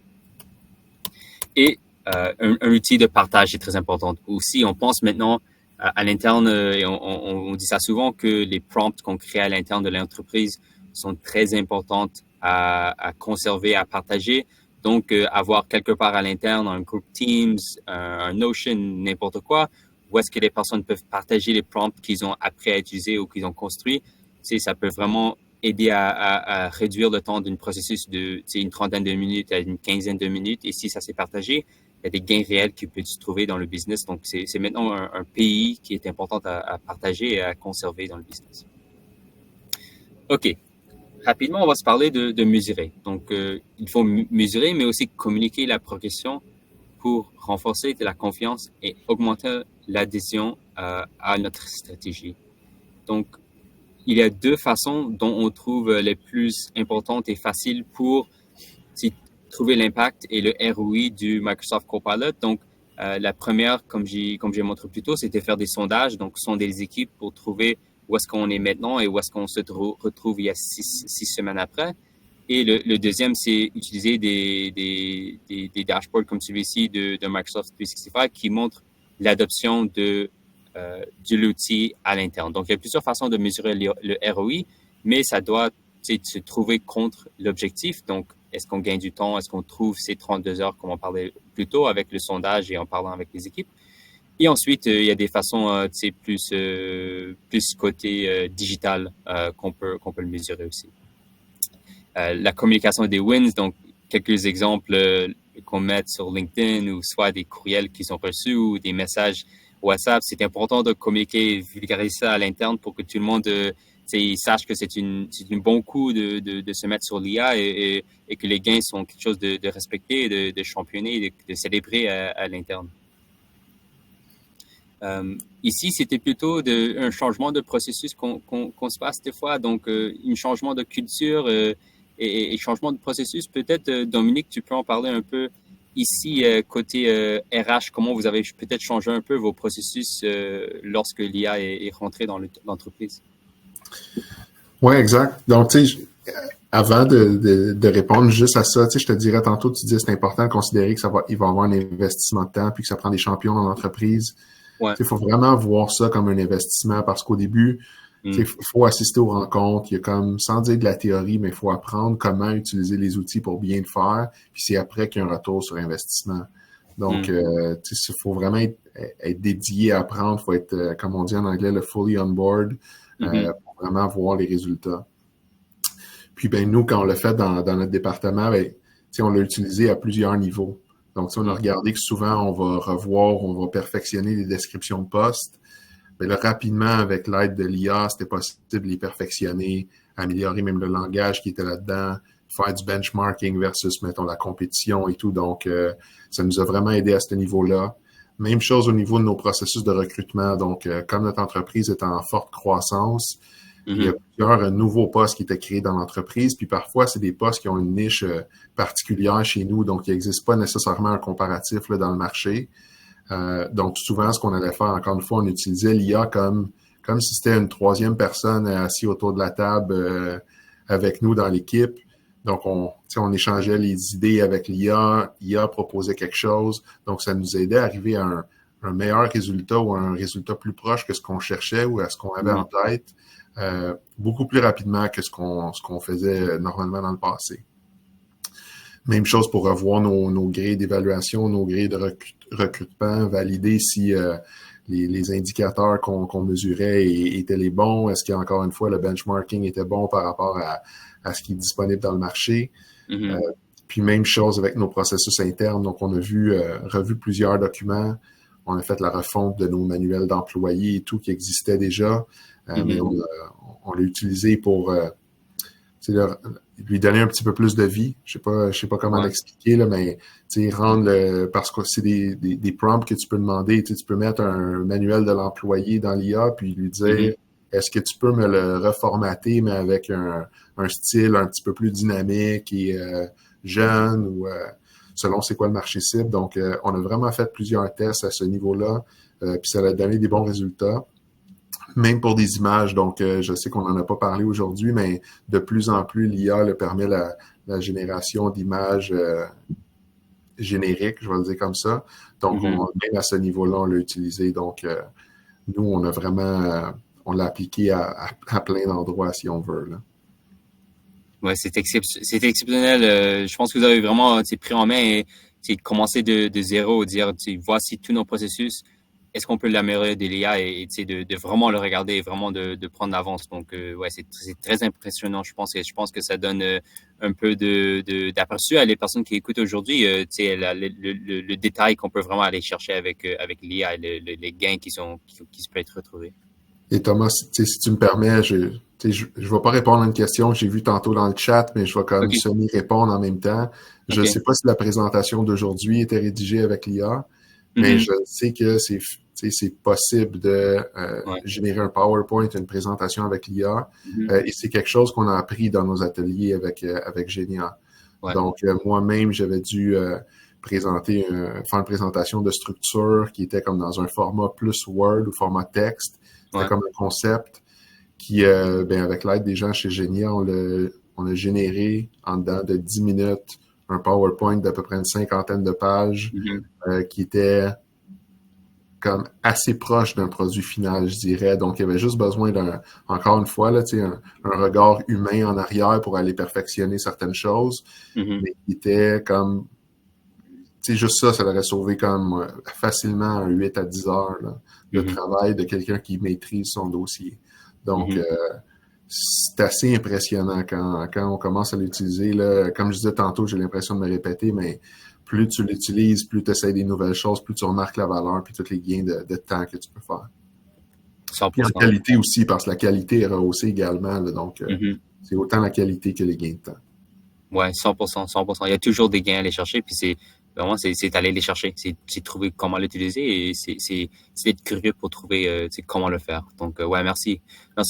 Et un outil de partage est très important aussi. On pense maintenant à l'interne, et on dit ça souvent, que les prompts qu'on crée à l'interne de l'entreprise sont très importantes à conserver, à partager. Donc, avoir quelque part à l'interne un groupe Teams, un Notion, n'importe quoi, où est-ce que les personnes peuvent partager les prompts qu'ils ont appris à utiliser ou qu'ils ont construits. Ça peut vraiment aider à réduire le temps d'un processus de une trentaine de minutes à une quinzaine de minutes. Et si ça s'est partagé, il y a des gains réels qui peuvent se trouver dans le business. Donc, c'est maintenant un pays qui est important à partager et à conserver dans le business. OK. Rapidement, on va se parler de mesurer. Donc, il faut mesurer, mais aussi communiquer la progression pour renforcer la confiance et augmenter l'adhésion à notre stratégie. Donc, il y a deux façons dont on trouve les plus importantes et faciles pour trouver l'impact et le ROI du Microsoft Copilot. Donc, la première, comme j'ai montré plus tôt, c'était faire des sondages, donc sonder les équipes pour trouver où est-ce qu'on est maintenant et où est-ce qu'on se retrouve il y a six semaines après. Et le deuxième, c'est utiliser des dashboards comme celui-ci de Microsoft 365 qui montrent l'adoption de l'outil à l'interne. Donc, il y a plusieurs façons de mesurer le ROI, mais ça doit se trouver contre l'objectif. Donc, est-ce qu'on gagne du temps? Est-ce qu'on trouve ces 32 heures, comme on parlait plus tôt, avec le sondage et en parlant avec les équipes? Et ensuite, il y a des façons plus côté digital qu'on peut le mesurer aussi. La communication des wins, donc quelques exemples qu'on met sur LinkedIn ou soit des courriels qui sont reçus ou des messages WhatsApp. C'est important de communiquer, vulgariser ça à l'interne pour que tout le monde sache que c'est un bon coup de se mettre sur l'IA et que les gains sont quelque chose de respecté, de championner, de célébrer à l'interne. Ici, c'était plutôt un changement de processus qu'on se passe des fois, donc un changement de culture et changement de processus. Peut-être, Dominique, tu peux en parler un peu ici, côté RH, comment vous avez peut-être changé un peu vos processus lorsque l'IA est rentrée dans l'entreprise? Oui, exact. Donc, tu sais, avant de répondre juste à ça, tu sais, je te dirais tantôt, tu disais c'est important de considérer que il va y avoir un investissement de temps puis que ça prend des champions dans l'entreprise. Ouais. Il faut vraiment voir ça comme un investissement parce qu'au début, il faut assister aux rencontres. Il y a comme, sans dire de la théorie, mais il faut apprendre comment utiliser les outils pour bien le faire. Puis c'est après qu'il y a un retour sur investissement. Donc, il faut vraiment être dédié à apprendre. Il faut être, comme on dit en anglais, le fully on board pour vraiment voir les résultats. Puis, ben nous, quand on l'a fait dans notre département, ben, on l'a utilisé à plusieurs niveaux. Donc, on a regardé que souvent, on va revoir, on va perfectionner les descriptions de postes. Mais là, rapidement, avec l'aide de l'IA, c'était possible de les perfectionner, améliorer même le langage qui était là-dedans, faire du benchmarking versus, mettons, la compétition et tout. Donc, ça nous a vraiment aidé à ce niveau-là. Même chose au niveau de nos processus de recrutement. Donc, comme notre entreprise est en forte croissance, il y a plusieurs nouveaux postes qui étaient créés dans l'entreprise. Puis parfois, c'est des postes qui ont une niche particulière chez nous. Donc, il n'existe pas nécessairement un comparatif là, dans le marché. Donc, souvent, ce qu'on allait faire, encore une fois, on utilisait l'IA comme si c'était une troisième personne assise autour de la table avec nous dans l'équipe. Donc, on échangeait les idées avec l'IA. L'IA proposait quelque chose. Donc, ça nous aidait à arriver à un meilleur résultat ou à un résultat plus proche que ce qu'on cherchait ou à ce qu'on avait en tête beaucoup plus rapidement que ce qu'on faisait normalement dans le passé. Même chose pour revoir nos grilles d'évaluation, nos grilles de recrutement, valider si les indicateurs qu'on mesurait étaient les bons. Est-ce qu'encore une fois, le benchmarking était bon par rapport à ce qui est disponible dans le marché. Puis même chose avec nos processus internes. Donc, on a revu plusieurs documents. On a fait la refonte de nos manuels d'employés et tout qui existait déjà. Mais on l'a utilisé pour lui donner un petit peu plus de vie. Je sais pas comment l'expliquer, là, mais parce que c'est des prompts que tu peux demander. Tu peux mettre un manuel de l'employé dans l'IA puis lui dire est-ce que tu peux me le reformater, mais avec un style un petit peu plus dynamique et jeune ou selon c'est quoi le marché cible. Donc, on a vraiment fait plusieurs tests à ce niveau-là, puis ça a donné des bons résultats. Même pour des images, donc je sais qu'on n'en a pas parlé aujourd'hui, mais de plus en plus, l'IA le permet la génération d'images génériques, je vais le dire comme ça. Donc, même à ce niveau-là, on l'a utilisé. Donc, nous, on a vraiment, on l'a appliqué à plein d'endroits, si on veut, là. Ouais, c'était exceptionnel. Je pense que vous avez vraiment pris en main et commencé de zéro, dire voici tous nos processus. Est-ce qu'on peut l'améliorer de l'IA et de vraiment le regarder et vraiment de prendre l'avance. Donc, ouais, c'est très impressionnant, je pense. Et je pense que ça donne un peu d'aperçu à les personnes qui écoutent aujourd'hui, le détail qu'on peut vraiment aller chercher avec l'IA et les gains qui peuvent être retrouvés. Et Thomas, si tu me permets, je vais pas répondre à une question que j'ai vue tantôt dans le chat, mais je vais quand même semi-répondre en même temps. Je ne sais pas si la présentation d'aujourd'hui était rédigée avec l'IA, mais je sais que c'est possible de générer un PowerPoint, une présentation avec l'IA, et c'est quelque chose qu'on a appris dans nos ateliers avec Genia. Ouais. Donc, moi-même, j'avais dû faire une présentation de structure qui était comme dans un format plus Word ou format texte. C'était comme un concept qui, avec l'aide des gens chez Genia, on a généré en dedans de 10 minutes un PowerPoint d'à peu près une 50aine de pages qui était comme assez proche d'un produit final, je dirais. Donc, il y avait juste besoin encore une fois, là, un regard humain en arrière pour aller perfectionner certaines choses. Mais qui était comme, juste ça aurait sauvé comme facilement un 8 à 10 heures là, de travail de quelqu'un qui maîtrise son dossier. Donc, c'est assez impressionnant quand on commence à l'utiliser. Là, comme je disais tantôt, j'ai l'impression de me répéter, mais plus tu l'utilises, plus tu essaies des nouvelles choses, plus tu remarques la valeur puis tous les gains de temps que tu peux faire. 100%. Et en qualité aussi, parce que la qualité est rehaussée également. Là, donc, c'est autant la qualité que les gains de temps. Oui, 100%. Il y a toujours des gains à aller chercher, puis c'est aller les chercher, c'est trouver comment l'utiliser et c'est être curieux pour trouver comment le faire. Donc, ouais, merci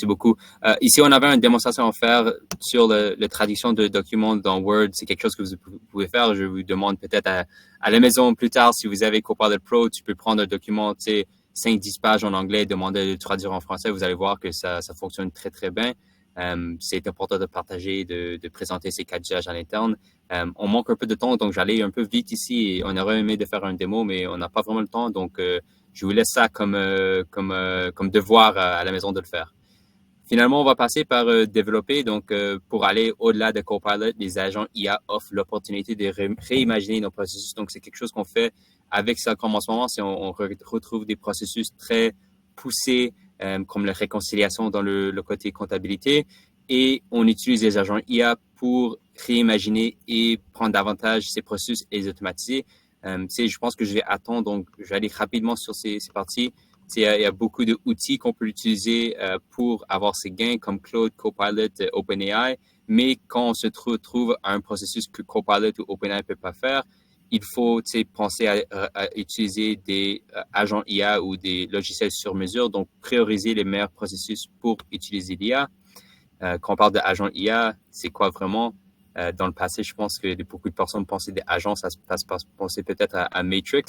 beaucoup. Ici, on avait une démonstration à faire sur la traduction de documents dans Word. C'est quelque chose que vous pouvez faire. Je vous demande peut-être à la maison plus tard, si vous avez Copilot Pro, tu peux prendre un document, 5-10 pages en anglais, demander de le traduire en français. Vous allez voir que ça fonctionne très, très bien. C'est important de partager, de présenter ces cas d'usage à l'interne. On manque un peu de temps, donc j'allais un peu vite ici et on aurait aimé de faire un démo, mais on n'a pas vraiment le temps. Donc, je vous laisse ça comme devoir à la maison de le faire. Finalement, on va passer par développer. Donc, pour aller au-delà de Copilot, les agents IA offrent l'opportunité de réimaginer nos processus. Donc, c'est quelque chose qu'on fait avec Cellcom en ce moment, on retrouve des processus très poussés, comme la réconciliation dans le côté comptabilité, et on utilise les agents IA pour réimaginer et prendre davantage ces processus et les automatiser. Je pense que je vais attendre, donc je vais aller rapidement sur ces parties. Il y a beaucoup d'outils qu'on peut utiliser pour avoir ces gains comme Claude, Copilot, OpenAI, mais quand on se retrouve à un processus que Copilot ou OpenAI ne peut pas faire, il faut penser à utiliser des agents IA ou des logiciels sur mesure, donc prioriser les meilleurs processus pour utiliser l'IA. Quand on parle d'agents IA, c'est quoi vraiment? Dans le passé, je pense que beaucoup de personnes pensaient des agents, ça se passe par penser peut-être à Matrix,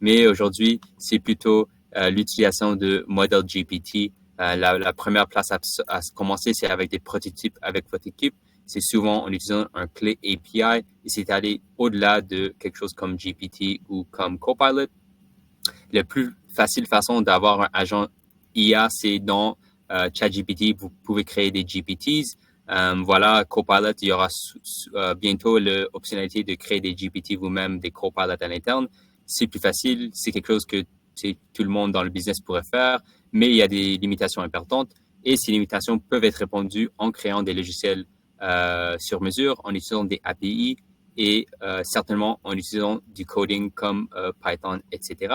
mais aujourd'hui, c'est plutôt l'utilisation de modèles GPT. La première place à commencer, c'est avec des prototypes avec votre équipe. C'est souvent en utilisant un clé API et c'est aller au-delà de quelque chose comme GPT ou comme Copilot. La plus facile façon d'avoir un agent IA, c'est dans ChatGPT. Vous pouvez créer des GPTs. Voilà, Copilot, il y aura bientôt l'optionnalité de créer des GPT vous-même, des Copilots à l'interne. C'est plus facile, c'est quelque chose que tout le monde dans le business pourrait faire, mais il y a des limitations importantes et ces limitations peuvent être répondues en créant des logiciels sur mesure, en utilisant des API et certainement en utilisant du coding comme Python, etc.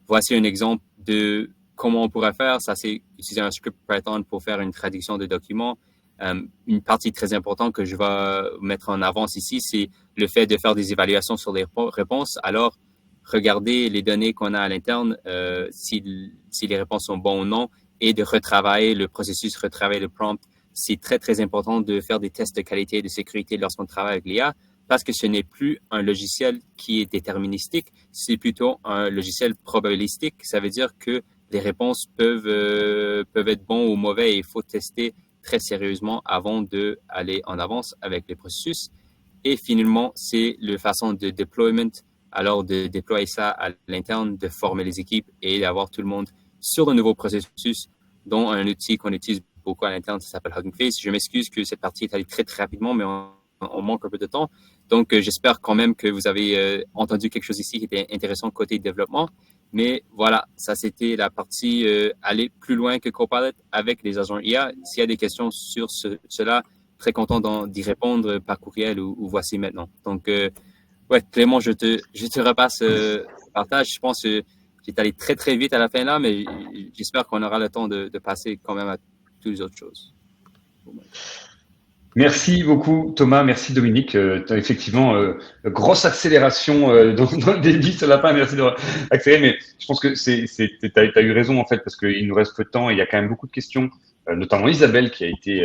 Voici un exemple de comment on pourrait faire. Ça, c'est utiliser un script Python pour faire une traduction de documents. Une partie très importante que je vais mettre en avance ici, c'est le fait de faire des évaluations sur les réponses. Alors, regardez les données qu'on a à l'interne, si les réponses sont bonnes ou non, et de retravailler le processus, retravailler le prompt. C'est très, très important de faire des tests de qualité et de sécurité lorsqu'on travaille avec l'IA, parce que ce n'est plus un logiciel qui est déterministique, c'est plutôt un logiciel probabilistique. Ça veut dire que les réponses peuvent être bonnes ou mauvaises et il faut tester très sérieusement avant d'aller en avance avec les processus. Et finalement, c'est la façon de deployment, alors de déployer ça à l'interne, de former les équipes et d'avoir tout le monde sur un nouveau processus, dont un outil qu'on utilise beaucoup à l'interne, ça s'appelle Hugging Face. Je m'excuse que cette partie est allée très, très rapidement, mais on manque un peu de temps. Donc, j'espère quand même que vous avez entendu quelque chose ici qui était intéressant côté développement. Mais voilà, ça c'était la partie aller plus loin que Copilot avec les agents IA. S'il y a des questions sur cela, très content d'y répondre par courriel ou voici maintenant. Donc, ouais, Clément, je te repasse le partage. Je pense que j'ai allé très, très vite à la fin là, mais j'espère qu'on aura le temps de passer quand même à toutes les autres choses. Merci beaucoup Thomas, merci Dominique. Tu as effectivement grosse accélération dans le débit sur la fin, merci d'avoir accéléré, mais je pense que tu as eu raison en fait, parce qu'il nous reste peu de temps et il y a quand même beaucoup de questions, notamment Isabelle qui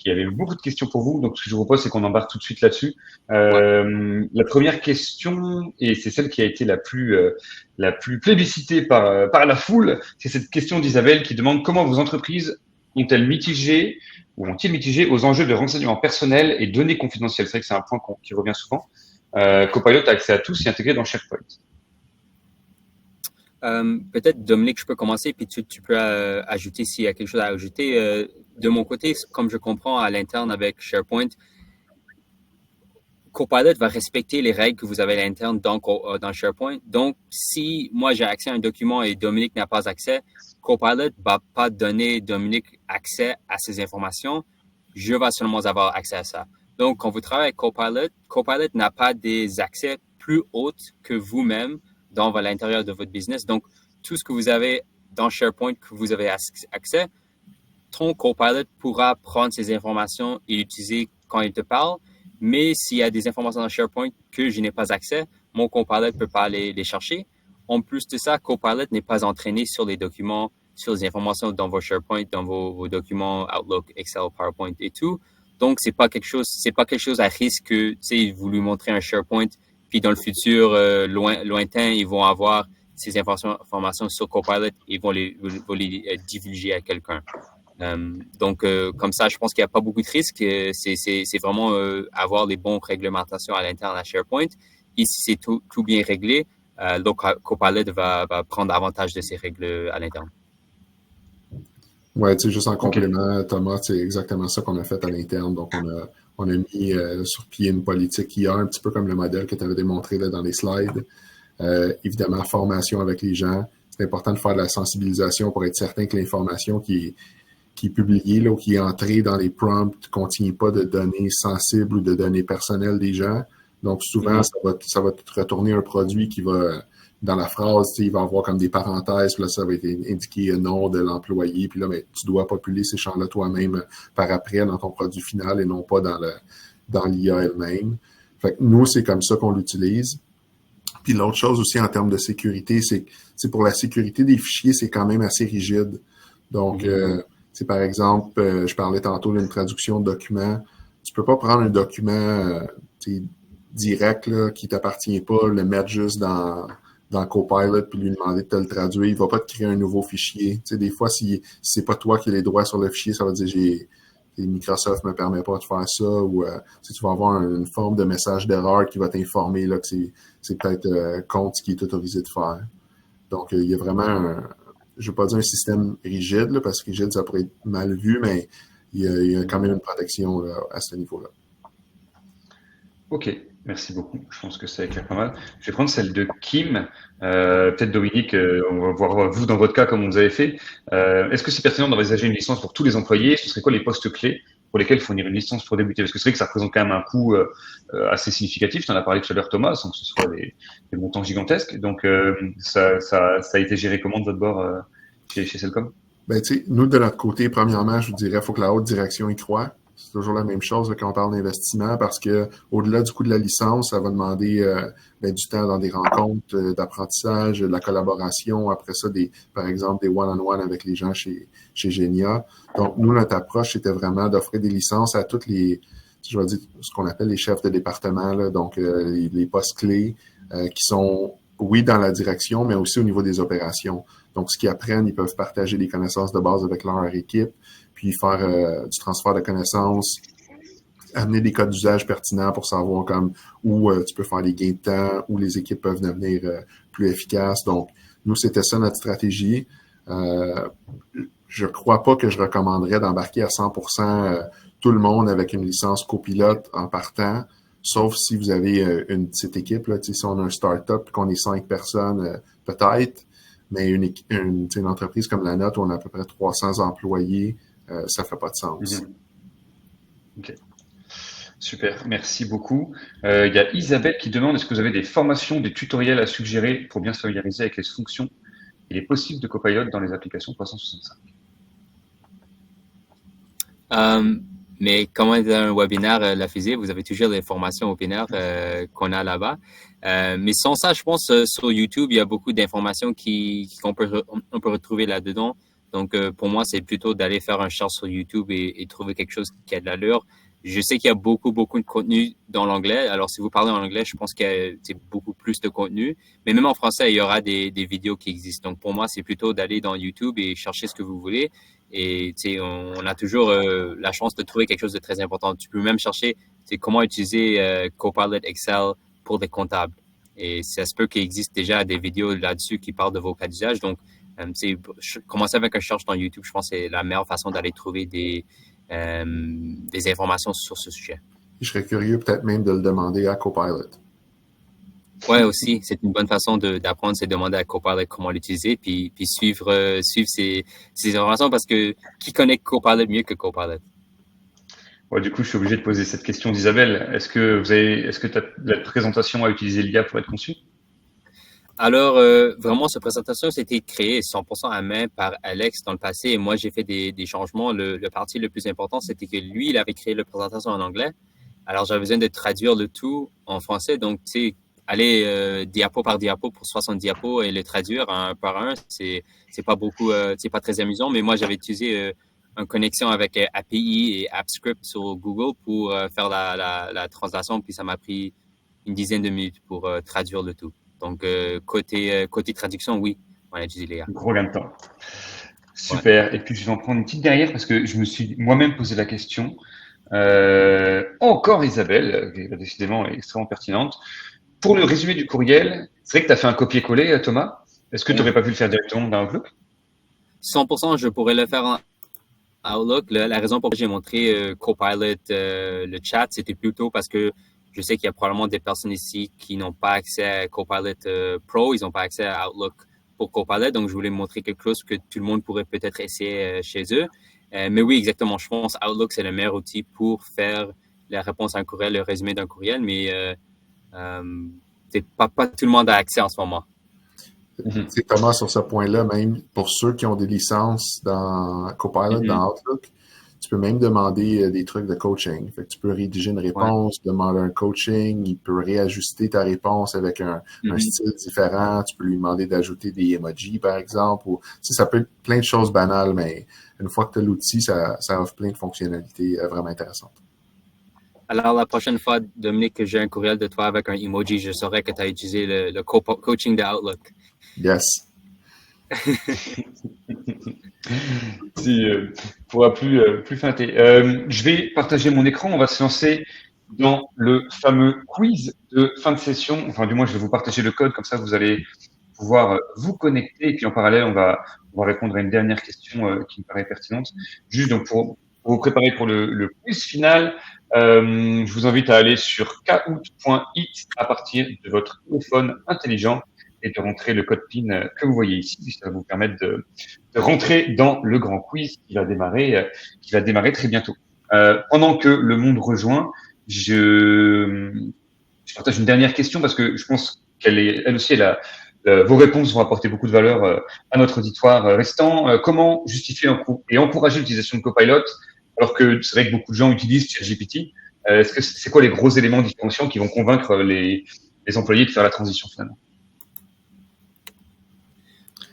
avait beaucoup de questions pour vous. Donc ce que je vous propose, c'est qu'on embarque tout de suite là-dessus. La première question, et c'est celle qui a été la plus plébiscitée par la foule, c'est cette question d'Isabelle qui demande comment vos entreprises ont-ils mitigé aux enjeux de renseignement personnel et données confidentielles? C'est vrai que c'est un point qui revient souvent. Copilot a accès à tous et intégré dans SharePoint. Peut-être, Dominique, je peux commencer, puis tu peux ajouter s'il y a quelque chose à ajouter. De mon côté, comme je comprends à l'interne avec SharePoint, Copilot va respecter les règles que vous avez à l'interne dans SharePoint. Donc, si moi j'ai accès à un document et Dominique n'a pas accès, Copilot ne va pas donner Dominique accès à ces informations. Je vais seulement avoir accès à ça. Donc, quand vous travaillez avec Copilot, Copilot n'a pas des accès plus hauts que vous-même dans l'intérieur de votre business. Donc, tout ce que vous avez dans SharePoint que vous avez accès, ton Copilot pourra prendre ces informations et l'utiliser quand il te parle. Mais s'il y a des informations dans SharePoint que je n'ai pas accès, mon Copilot ne peut pas les chercher. En plus de ça, Copilot n'est pas entraîné sur les documents, sur les informations dans vos SharePoint, dans vos documents Outlook, Excel, PowerPoint et tout. Donc, c'est pas quelque chose à risque que, vous lui montrez un SharePoint, puis dans le futur lointain, ils vont avoir ces informations sur Copilot et vont les divulguer à quelqu'un. Donc, comme ça, je pense qu'il n'y a pas beaucoup de risques. C'est vraiment avoir les bonnes réglementations à l'interne à SharePoint. Ici, c'est tout bien réglé. Donc, Copilot va prendre avantage de ces règles à l'interne. Ouais, juste en complément, Thomas, c'est exactement ça qu'on a fait à l'interne. Donc, on a mis sur pied une politique IA, un petit peu comme le modèle que tu avais démontré là, dans les slides. Évidemment, formation avec les gens. C'est important de faire de la sensibilisation pour être certain que l'information qui est publiée là, ou qui est entrée dans les prompts ne contient pas de données sensibles ou de données personnelles des gens. Donc, souvent, ça va te retourner un produit qui va, dans la phrase, il va avoir comme des parenthèses, puis là, ça va être indiqué nom de l'employé, puis là, mais tu dois populer ces champs-là toi-même par après dans ton produit final et non pas dans l'IA elle-même. Fait que nous, c'est comme ça qu'on l'utilise. Puis l'autre chose aussi en termes de sécurité, c'est pour la sécurité des fichiers, c'est quand même assez rigide. Donc, par exemple, je parlais tantôt d'une traduction de document. Tu peux pas prendre un document direct là, qui t'appartient pas, le mettre juste dans Copilot puis lui demander de te le traduire. Il va pas te créer un nouveau fichier. Des fois, si c'est pas toi qui as les droits sur le fichier, ça va dire Microsoft me permet pas de faire ça, ou tu vas avoir une forme de message d'erreur qui va t'informer là, que c'est peut-être contre ce qui est autorisé de faire. Donc, il y a vraiment je ne veux pas dire un système rigide, là, parce que rigide, ça pourrait être mal vu, mais il y a quand même une protection là, à ce niveau-là. Ok, merci beaucoup. Je pense que ça éclaire pas mal. Je vais prendre celle de Kim. Peut-être Dominique, on va voir vous dans votre cas comme vous avez fait. Est-ce que c'est pertinent d'envisager une licence pour tous les employés? Ce serait quoi les postes clés pour lesquels fournir une licence pour débuter? Parce que c'est vrai que ça représente quand même un coût assez significatif. Tu en as parlé tout à l'heure, Thomas, sans que ce soit des montants gigantesques. Donc, ça a été géré comment de votre bord chez Cellcom? Ben, nous, de notre côté, premièrement, je vous dirais, il faut que la haute direction y croit. C'est toujours la même chose là, quand on parle d'investissement, parce que au-delà du coût de la licence, ça va demander du temps dans des rencontres d'apprentissage, de la collaboration, après ça, par exemple, des one-on-one avec les gens chez Genia. Donc, nous, notre approche, c'était vraiment d'offrir des licences à toutes les, je vais dire, ce qu'on appelle les chefs de département, là, donc les postes clés qui sont, oui, dans la direction, mais aussi au niveau des opérations. Donc, ce qu'ils apprennent, ils peuvent partager des connaissances de base avec leur équipe, puis faire du transfert de connaissances, amener des codes d'usage pertinents pour savoir comme où tu peux faire des gains de temps, où les équipes peuvent devenir plus efficaces. Donc, nous, c'était ça notre stratégie. Je crois pas que je recommanderais d'embarquer à 100% tout le monde avec une licence copilote en partant, sauf si vous avez une petite équipe. Là, si on a un start-up et qu'on est 5 personnes, peut-être, mais une entreprise comme la nôtre où on a à peu près 300 employés, ça fait pas de sens. Ok. Super, merci beaucoup. Il y a Isabelle qui demande, est-ce que vous avez des formations, des tutoriels à suggérer pour bien se familiariser avec les fonctions et les possibles de Copilot dans les applications 365? Mais comment est un webinaire la fusée, vous avez toujours les formations webinaires qu'on a là-bas. Mais sans ça, je pense sur YouTube, il y a beaucoup d'informations qu'on peut retrouver là-dedans. Donc, pour moi, c'est plutôt d'aller faire un cherche sur YouTube et trouver quelque chose qui a de l'allure. Je sais qu'il y a beaucoup de contenu dans l'anglais. Alors, si vous parlez en anglais, je pense qu'il y a beaucoup plus de contenu. Mais même en français, il y aura des vidéos qui existent. Donc, pour moi, c'est plutôt d'aller dans YouTube et chercher ce que vous voulez. Et on a toujours la chance de trouver quelque chose de très important. Tu peux même chercher comment utiliser Copilot Excel pour des comptables. Et ça se peut qu'il existe déjà des vidéos là-dessus qui parlent de vos cas d'usage. Donc, commencer avec un cherche dans YouTube, je pense que c'est la meilleure façon d'aller trouver des informations sur ce sujet. Je serais curieux peut-être même de le demander à Copilot. Oui, aussi, c'est une bonne façon d'apprendre, c'est de demander à Copilot comment l'utiliser, puis suivre ces informations, parce que qui connaît Copilot mieux que Copilot? Ouais, du coup, je suis obligé de poser cette question d'Isabelle. Est-ce que la présentation a utilisé l'IA pour être conçue? Alors, vraiment, cette présentation, c'était créée 100% à main par Alex dans le passé, et moi, j'ai fait des changements. Le parti le plus important, c'était que lui, il avait créé la présentation en anglais. Alors, j'avais besoin de traduire le tout en français. Donc, tu sais, aller diapo par diapo pour 60 diapos et le traduire un par un, c'est pas beaucoup, c'est pas très amusant. Mais moi, j'avais utilisé une connexion avec API et AppScript sur Google pour faire la translation. Puis, ça m'a pris une dizaine de minutes pour traduire le tout. Donc, côté traduction, oui, on a utilisé l'IA. Gros gain de temps. Super. Ouais. Et puis, je vais en prendre une petite derrière parce que je me suis moi-même posé la question. Encore Isabelle, qui décidément est extrêmement pertinente. Pour le résumé du courriel, c'est vrai que tu as fait un copier-coller, Thomas. Est-ce que tu n'aurais pas pu le faire directement dans Outlook? 100%, je pourrais le faire en Outlook. La raison pour laquelle j'ai montré Copilot, le chat, c'était plutôt parce que je sais qu'il y a probablement des personnes ici qui n'ont pas accès à Copilot Pro, ils n'ont pas accès à Outlook pour Copilot, donc je voulais montrer quelque chose que tout le monde pourrait peut-être essayer chez eux. Mais oui, exactement, je pense que Outlook, c'est le meilleur outil pour faire la réponse à un courriel, le résumé d'un courriel, mais pas tout le monde a accès en ce moment. C'est Thomas, sur ce point-là, même pour ceux qui ont des licences dans Copilot, dans Outlook, tu peux même demander des trucs de coaching. Fait que tu peux rédiger une réponse, demander un coaching, il peut réajuster ta réponse avec un style différent. Tu peux lui demander d'ajouter des emojis, par exemple. Ou, ça peut être plein de choses banales, mais une fois que tu as l'outil, ça offre plein de fonctionnalités vraiment intéressantes. Alors, la prochaine fois, Dominique, que j'ai un courriel de toi avec un emoji, je saurais que tu as utilisé le coaching de Outlook. Yes. Tu pourras plus feinter. Je vais partager mon écran. On va se lancer dans le fameux quiz de fin de session. Enfin, du moins, je vais vous partager le code. Comme ça, vous allez pouvoir vous connecter. Et puis, en parallèle, on va répondre à une dernière question qui me paraît pertinente. Juste donc pour vous préparer pour le quiz final, je vous invite à aller sur kahoot.it à partir de votre téléphone intelligent et de rentrer le code PIN que vous voyez ici. Ça va vous permettre de rentrer dans le grand quiz qui va démarrer très bientôt. Pendant que le monde rejoint, je partage une dernière question parce que je pense elle aussi, vos réponses vont apporter beaucoup de valeur à notre auditoire restant. Comment justifier et encourager l'utilisation de Copilot alors que c'est vrai que beaucoup de gens utilisent ChatGPT? Est-ce que c'est quoi les gros éléments différenciants qui vont convaincre les employés de faire la transition finalement?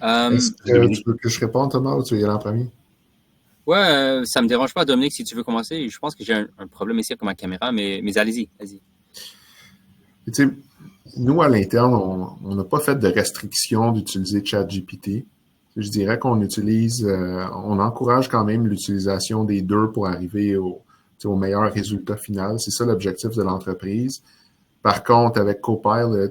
Est-ce que tu veux que je réponde, Thomas, ou tu veux y aller en premier? Ouais, ça me dérange pas, Dominique, si tu veux commencer. Je pense que j'ai un problème ici avec ma caméra, mais allez-y. Tu sais, nous, à l'interne, on n'a pas fait de restriction d'utiliser ChatGPT. Je dirais qu'on on encourage quand même l'utilisation des deux pour arriver au meilleur résultat final. C'est ça l'objectif de l'entreprise. Par contre, avec Copilot,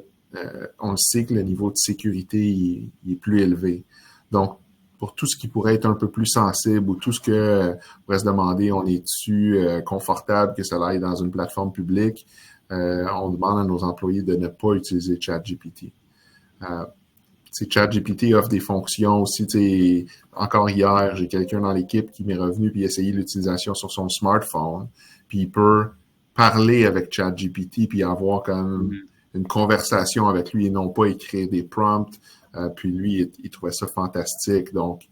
on le sait que le niveau de sécurité il est plus élevé. Donc, pour tout ce qui pourrait être un peu plus sensible ou tout ce que on pourrait se demander, on est-tu confortable que ça aille dans une plateforme publique, on demande à nos employés de ne pas utiliser ChatGPT. ChatGPT offre des fonctions aussi. Encore hier, j'ai quelqu'un dans l'équipe qui m'est revenu puis essayé l'utilisation sur son smartphone. Puis il peut parler avec ChatGPT puis avoir comme une conversation avec lui et non pas écrire des prompts. Puis lui, il trouvait ça fantastique. Donc,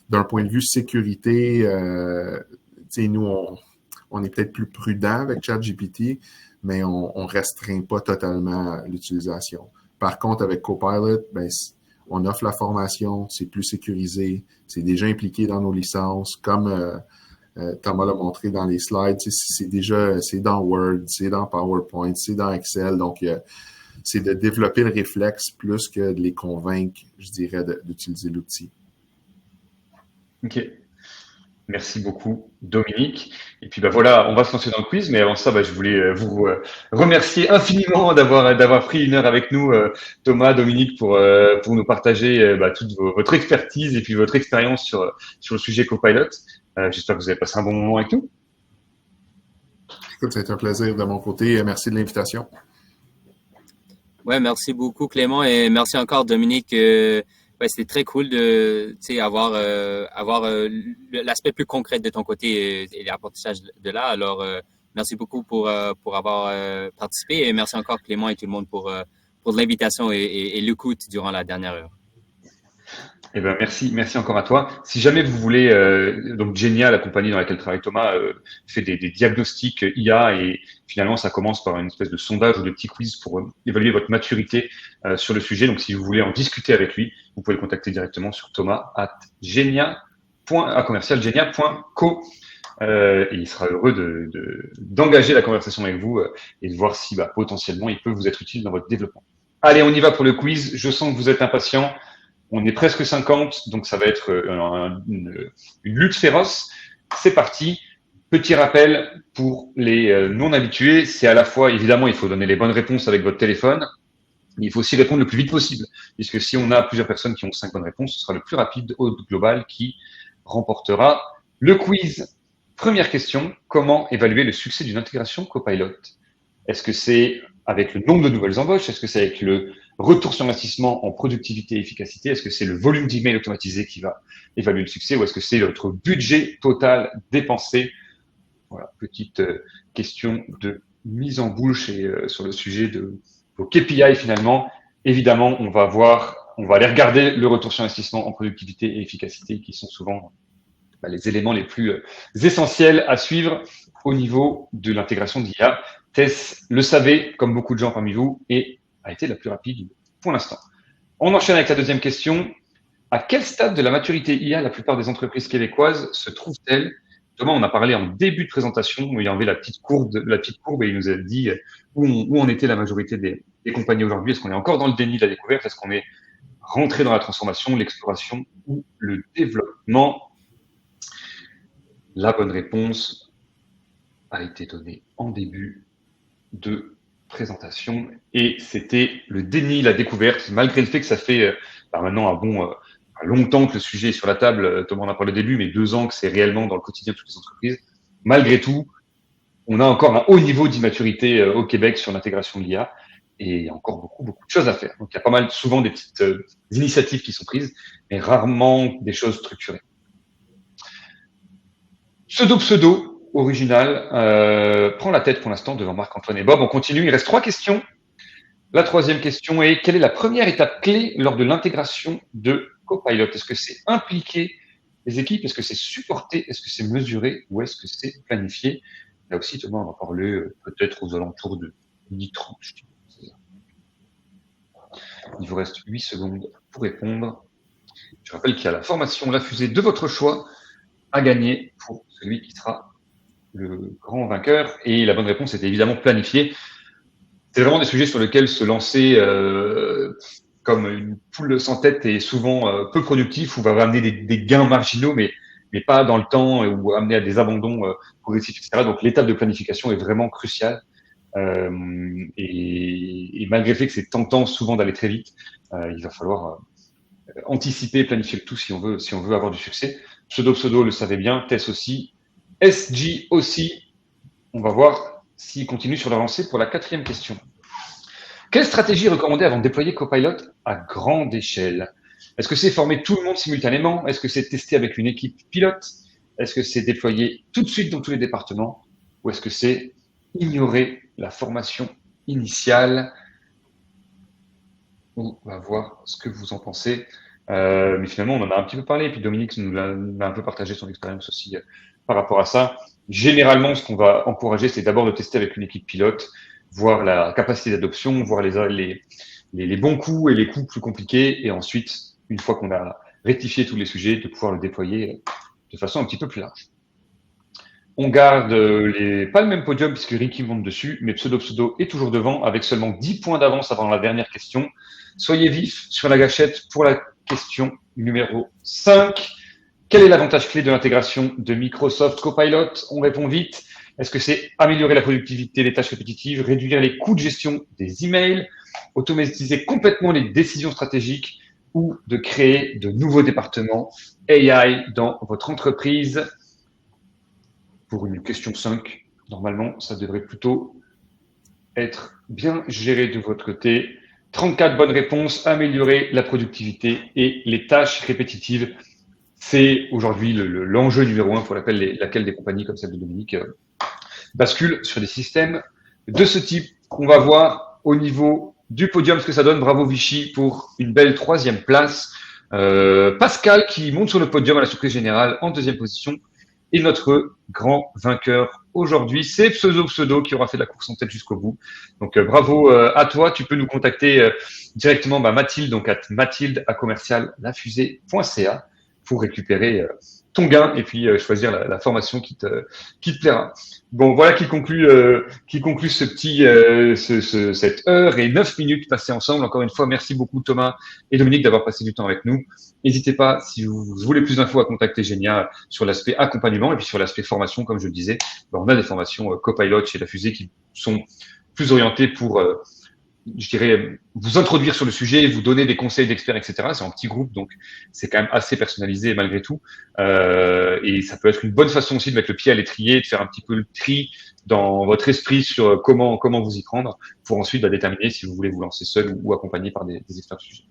d'un point de vue sécurité, nous, on est peut-être plus prudent avec ChatGPT, mais on restreint pas totalement l'utilisation. Par contre, avec Copilot, on offre la formation, c'est plus sécurisé, c'est déjà impliqué dans nos licences, comme Thomas l'a montré dans les slides, c'est dans Word, c'est dans PowerPoint, c'est dans Excel, donc c'est de développer le réflexe plus que de les convaincre, je dirais, d'utiliser l'outil. OK. Merci beaucoup, Dominique. Et puis voilà, on va se lancer dans le quiz, mais avant ça, je voulais vous remercier infiniment d'avoir pris une heure avec nous, Thomas, Dominique, pour nous partager toute votre expertise et puis votre expérience sur le sujet Copilot. J'espère que vous avez passé un bon moment avec nous. Écoute, ça a été un plaisir de mon côté. Merci de l'invitation. Ouais, merci beaucoup, Clément, et merci encore, Dominique. C'était très cool de avoir l'aspect plus concret de ton côté et l'apprentissage de là. Alors, merci beaucoup pour avoir participé et merci encore, Clément et tout le monde pour l'invitation et l'écoute durant la dernière heure. Eh ben merci encore à toi. Si jamais vous voulez, donc Genia, la compagnie dans laquelle travaille Thomas, fait des diagnostics IA et finalement ça commence par une espèce de sondage ou de petit quiz pour évaluer votre maturité sur le sujet. Donc si vous voulez en discuter avec lui, vous pouvez le contacter directement sur thomas@genia.co et il sera heureux d'engager la conversation avec vous et de voir si potentiellement il peut vous être utile dans votre développement. Allez, on y va pour le quiz. Je sens que vous êtes impatients. On est presque 50, donc ça va être une lutte féroce. C'est parti. Petit rappel pour les non-habitués, c'est à la fois, évidemment, il faut donner les bonnes réponses avec votre téléphone, mais il faut aussi répondre le plus vite possible, puisque si on a plusieurs personnes qui ont 5 bonnes réponses, ce sera le plus rapide au global qui remportera le quiz. Première question, comment évaluer le succès d'une intégration Copilot? Est-ce que c'est avec le nombre de nouvelles embauches? Est-ce que c'est avec le retour sur investissement en productivité et efficacité? Est-ce que c'est le volume d'emails automatisé qui va évaluer le succès? Ou est-ce que c'est notre budget total dépensé? Voilà, petite question de mise en bouche et sur le sujet de vos KPI finalement. Évidemment, on va aller regarder le retour sur investissement en productivité et efficacité qui sont souvent les éléments les plus essentiels à suivre au niveau de l'intégration d'IA. Tess le savait, comme beaucoup de gens parmi vous, et a été la plus rapide pour l'instant. On enchaîne avec la deuxième question. À quel stade de la maturité IA la plupart des entreprises québécoises se trouvent-elles? Thomas, on a parlé en début de présentation où il y avait la petite courbe et il nous a dit où en était la majorité des compagnies aujourd'hui. Est-ce qu'on est encore dans le déni de la découverte? Est-ce qu'on est rentré dans la transformation, l'exploration ou le développement? La bonne réponse a été donnée en début de présentation et c'était le déni, la découverte, malgré le fait que ça fait maintenant un long temps que le sujet est sur la table. Thomas en a parlé au début, mais 2 ans que c'est réellement dans le quotidien de toutes les entreprises. Malgré tout, on a encore un haut niveau d'immaturité au Québec sur l'intégration de l'IA et il y a encore beaucoup de choses à faire. Donc il y a pas mal, souvent des petites initiatives qui sont prises, mais rarement des choses structurées. Pseudo, original, prend la tête pour l'instant devant Marc-Antoine et Bob. On continue, il reste 3 questions. La troisième question est, quelle est la première étape clé lors de l'intégration de Copilot? Est-ce que c'est impliquer les équipes? Est-ce que c'est supporter? Est-ce que c'est mesurer? Ou est-ce que c'est planifier? Là aussi, Thomas, on va parler peut-être aux alentours de 10-30. Il vous reste 8 secondes pour répondre. Je rappelle qu'il y a la formation La Fusée de votre choix à gagner pour celui qui sera le grand vainqueur. Et la bonne réponse était évidemment planifier. C'est vraiment des sujets sur lesquels se lancer comme une poule sans tête est souvent peu productif ou va ramener des gains marginaux, mais pas dans le temps ou amener à des abandons progressifs, etc. Donc l'étape de planification est vraiment cruciale. Et malgré le fait que c'est tentant souvent d'aller très vite, il va falloir anticiper, planifier le tout si on veut avoir du succès. Pseudo le savait bien, Tess aussi, SG aussi. On va voir s'il continue sur la lancée pour la 4e question. Quelle stratégie recommander avant de déployer Copilot à grande échelle? Est-ce que c'est former tout le monde simultanément? Est-ce que c'est tester avec une équipe pilote? Est-ce que c'est déployer tout de suite dans tous les départements? Ou est-ce que c'est ignorer la formation initiale? On va voir ce que vous en pensez. Mais finalement, on en a un petit peu parlé, et puis Dominique nous a un peu partagé son expérience aussi par rapport à ça. Généralement, ce qu'on va encourager, c'est d'abord de tester avec une équipe pilote, voir la capacité d'adoption, voir les bons coups et les coups plus compliqués, et ensuite, une fois qu'on a rectifié tous les sujets, de pouvoir le déployer de façon un petit peu plus large. On garde pas le même podium puisque Ricky monte dessus, mais Pseudo est toujours devant avec seulement 10 points d'avance avant la dernière question. Soyez vifs sur la gâchette pour la question numéro 5. Quel est l'avantage clé de l'intégration de Microsoft Copilot? On répond vite. Est-ce que c'est améliorer la productivité des tâches répétitives, réduire les coûts de gestion des emails, automatiser complètement les décisions stratégiques ou de créer de nouveaux départements AI dans votre entreprise? Pour une question 5, normalement, ça devrait plutôt être bien géré de votre côté. 34 bonnes réponses, améliorer la productivité et les tâches répétitives. C'est aujourd'hui l'enjeu numéro 1 pour laquelle des compagnies comme celle de Dominique basculent sur des systèmes de ce type. On va voir au niveau du podium ce que ça donne. Bravo Vichy pour une belle 3e place. Pascal qui monte sur le podium à la surprise générale en 2e position. Et notre grand vainqueur aujourd'hui, c'est Pseudo qui aura fait la course en tête jusqu'au bout. Donc bravo à toi. Tu peux nous contacter directement Mathilde, donc à mathilde@commerciallafusée.ca pour récupérer ton gain et puis choisir la formation qui te plaira. Bon, voilà qui conclut ce petit cette heure et 9 minutes passées ensemble. Encore une fois, merci beaucoup Thomas et Dominique d'avoir passé du temps avec nous. N'hésitez pas, si vous voulez plus d'infos, à contacter Génia sur l'aspect accompagnement et puis sur l'aspect formation, comme je le disais. On a des formations Copilot chez La Fusée qui sont plus orientées pour je dirais, vous introduire sur le sujet, vous donner des conseils d'experts, etc. C'est en petit groupe, donc c'est quand même assez personnalisé malgré tout. Et ça peut être une bonne façon aussi de mettre le pied à l'étrier, de faire un petit peu le tri dans votre esprit sur comment vous y prendre pour ensuite déterminer si vous voulez vous lancer seul ou accompagné par des experts du sujet.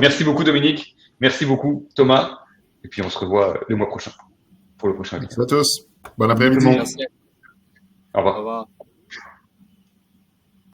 Merci beaucoup Dominique, merci beaucoup Thomas, et puis on se revoit le mois prochain pour le prochain. Merci à tous. Bon après-midi. Merci. Au revoir. Au revoir.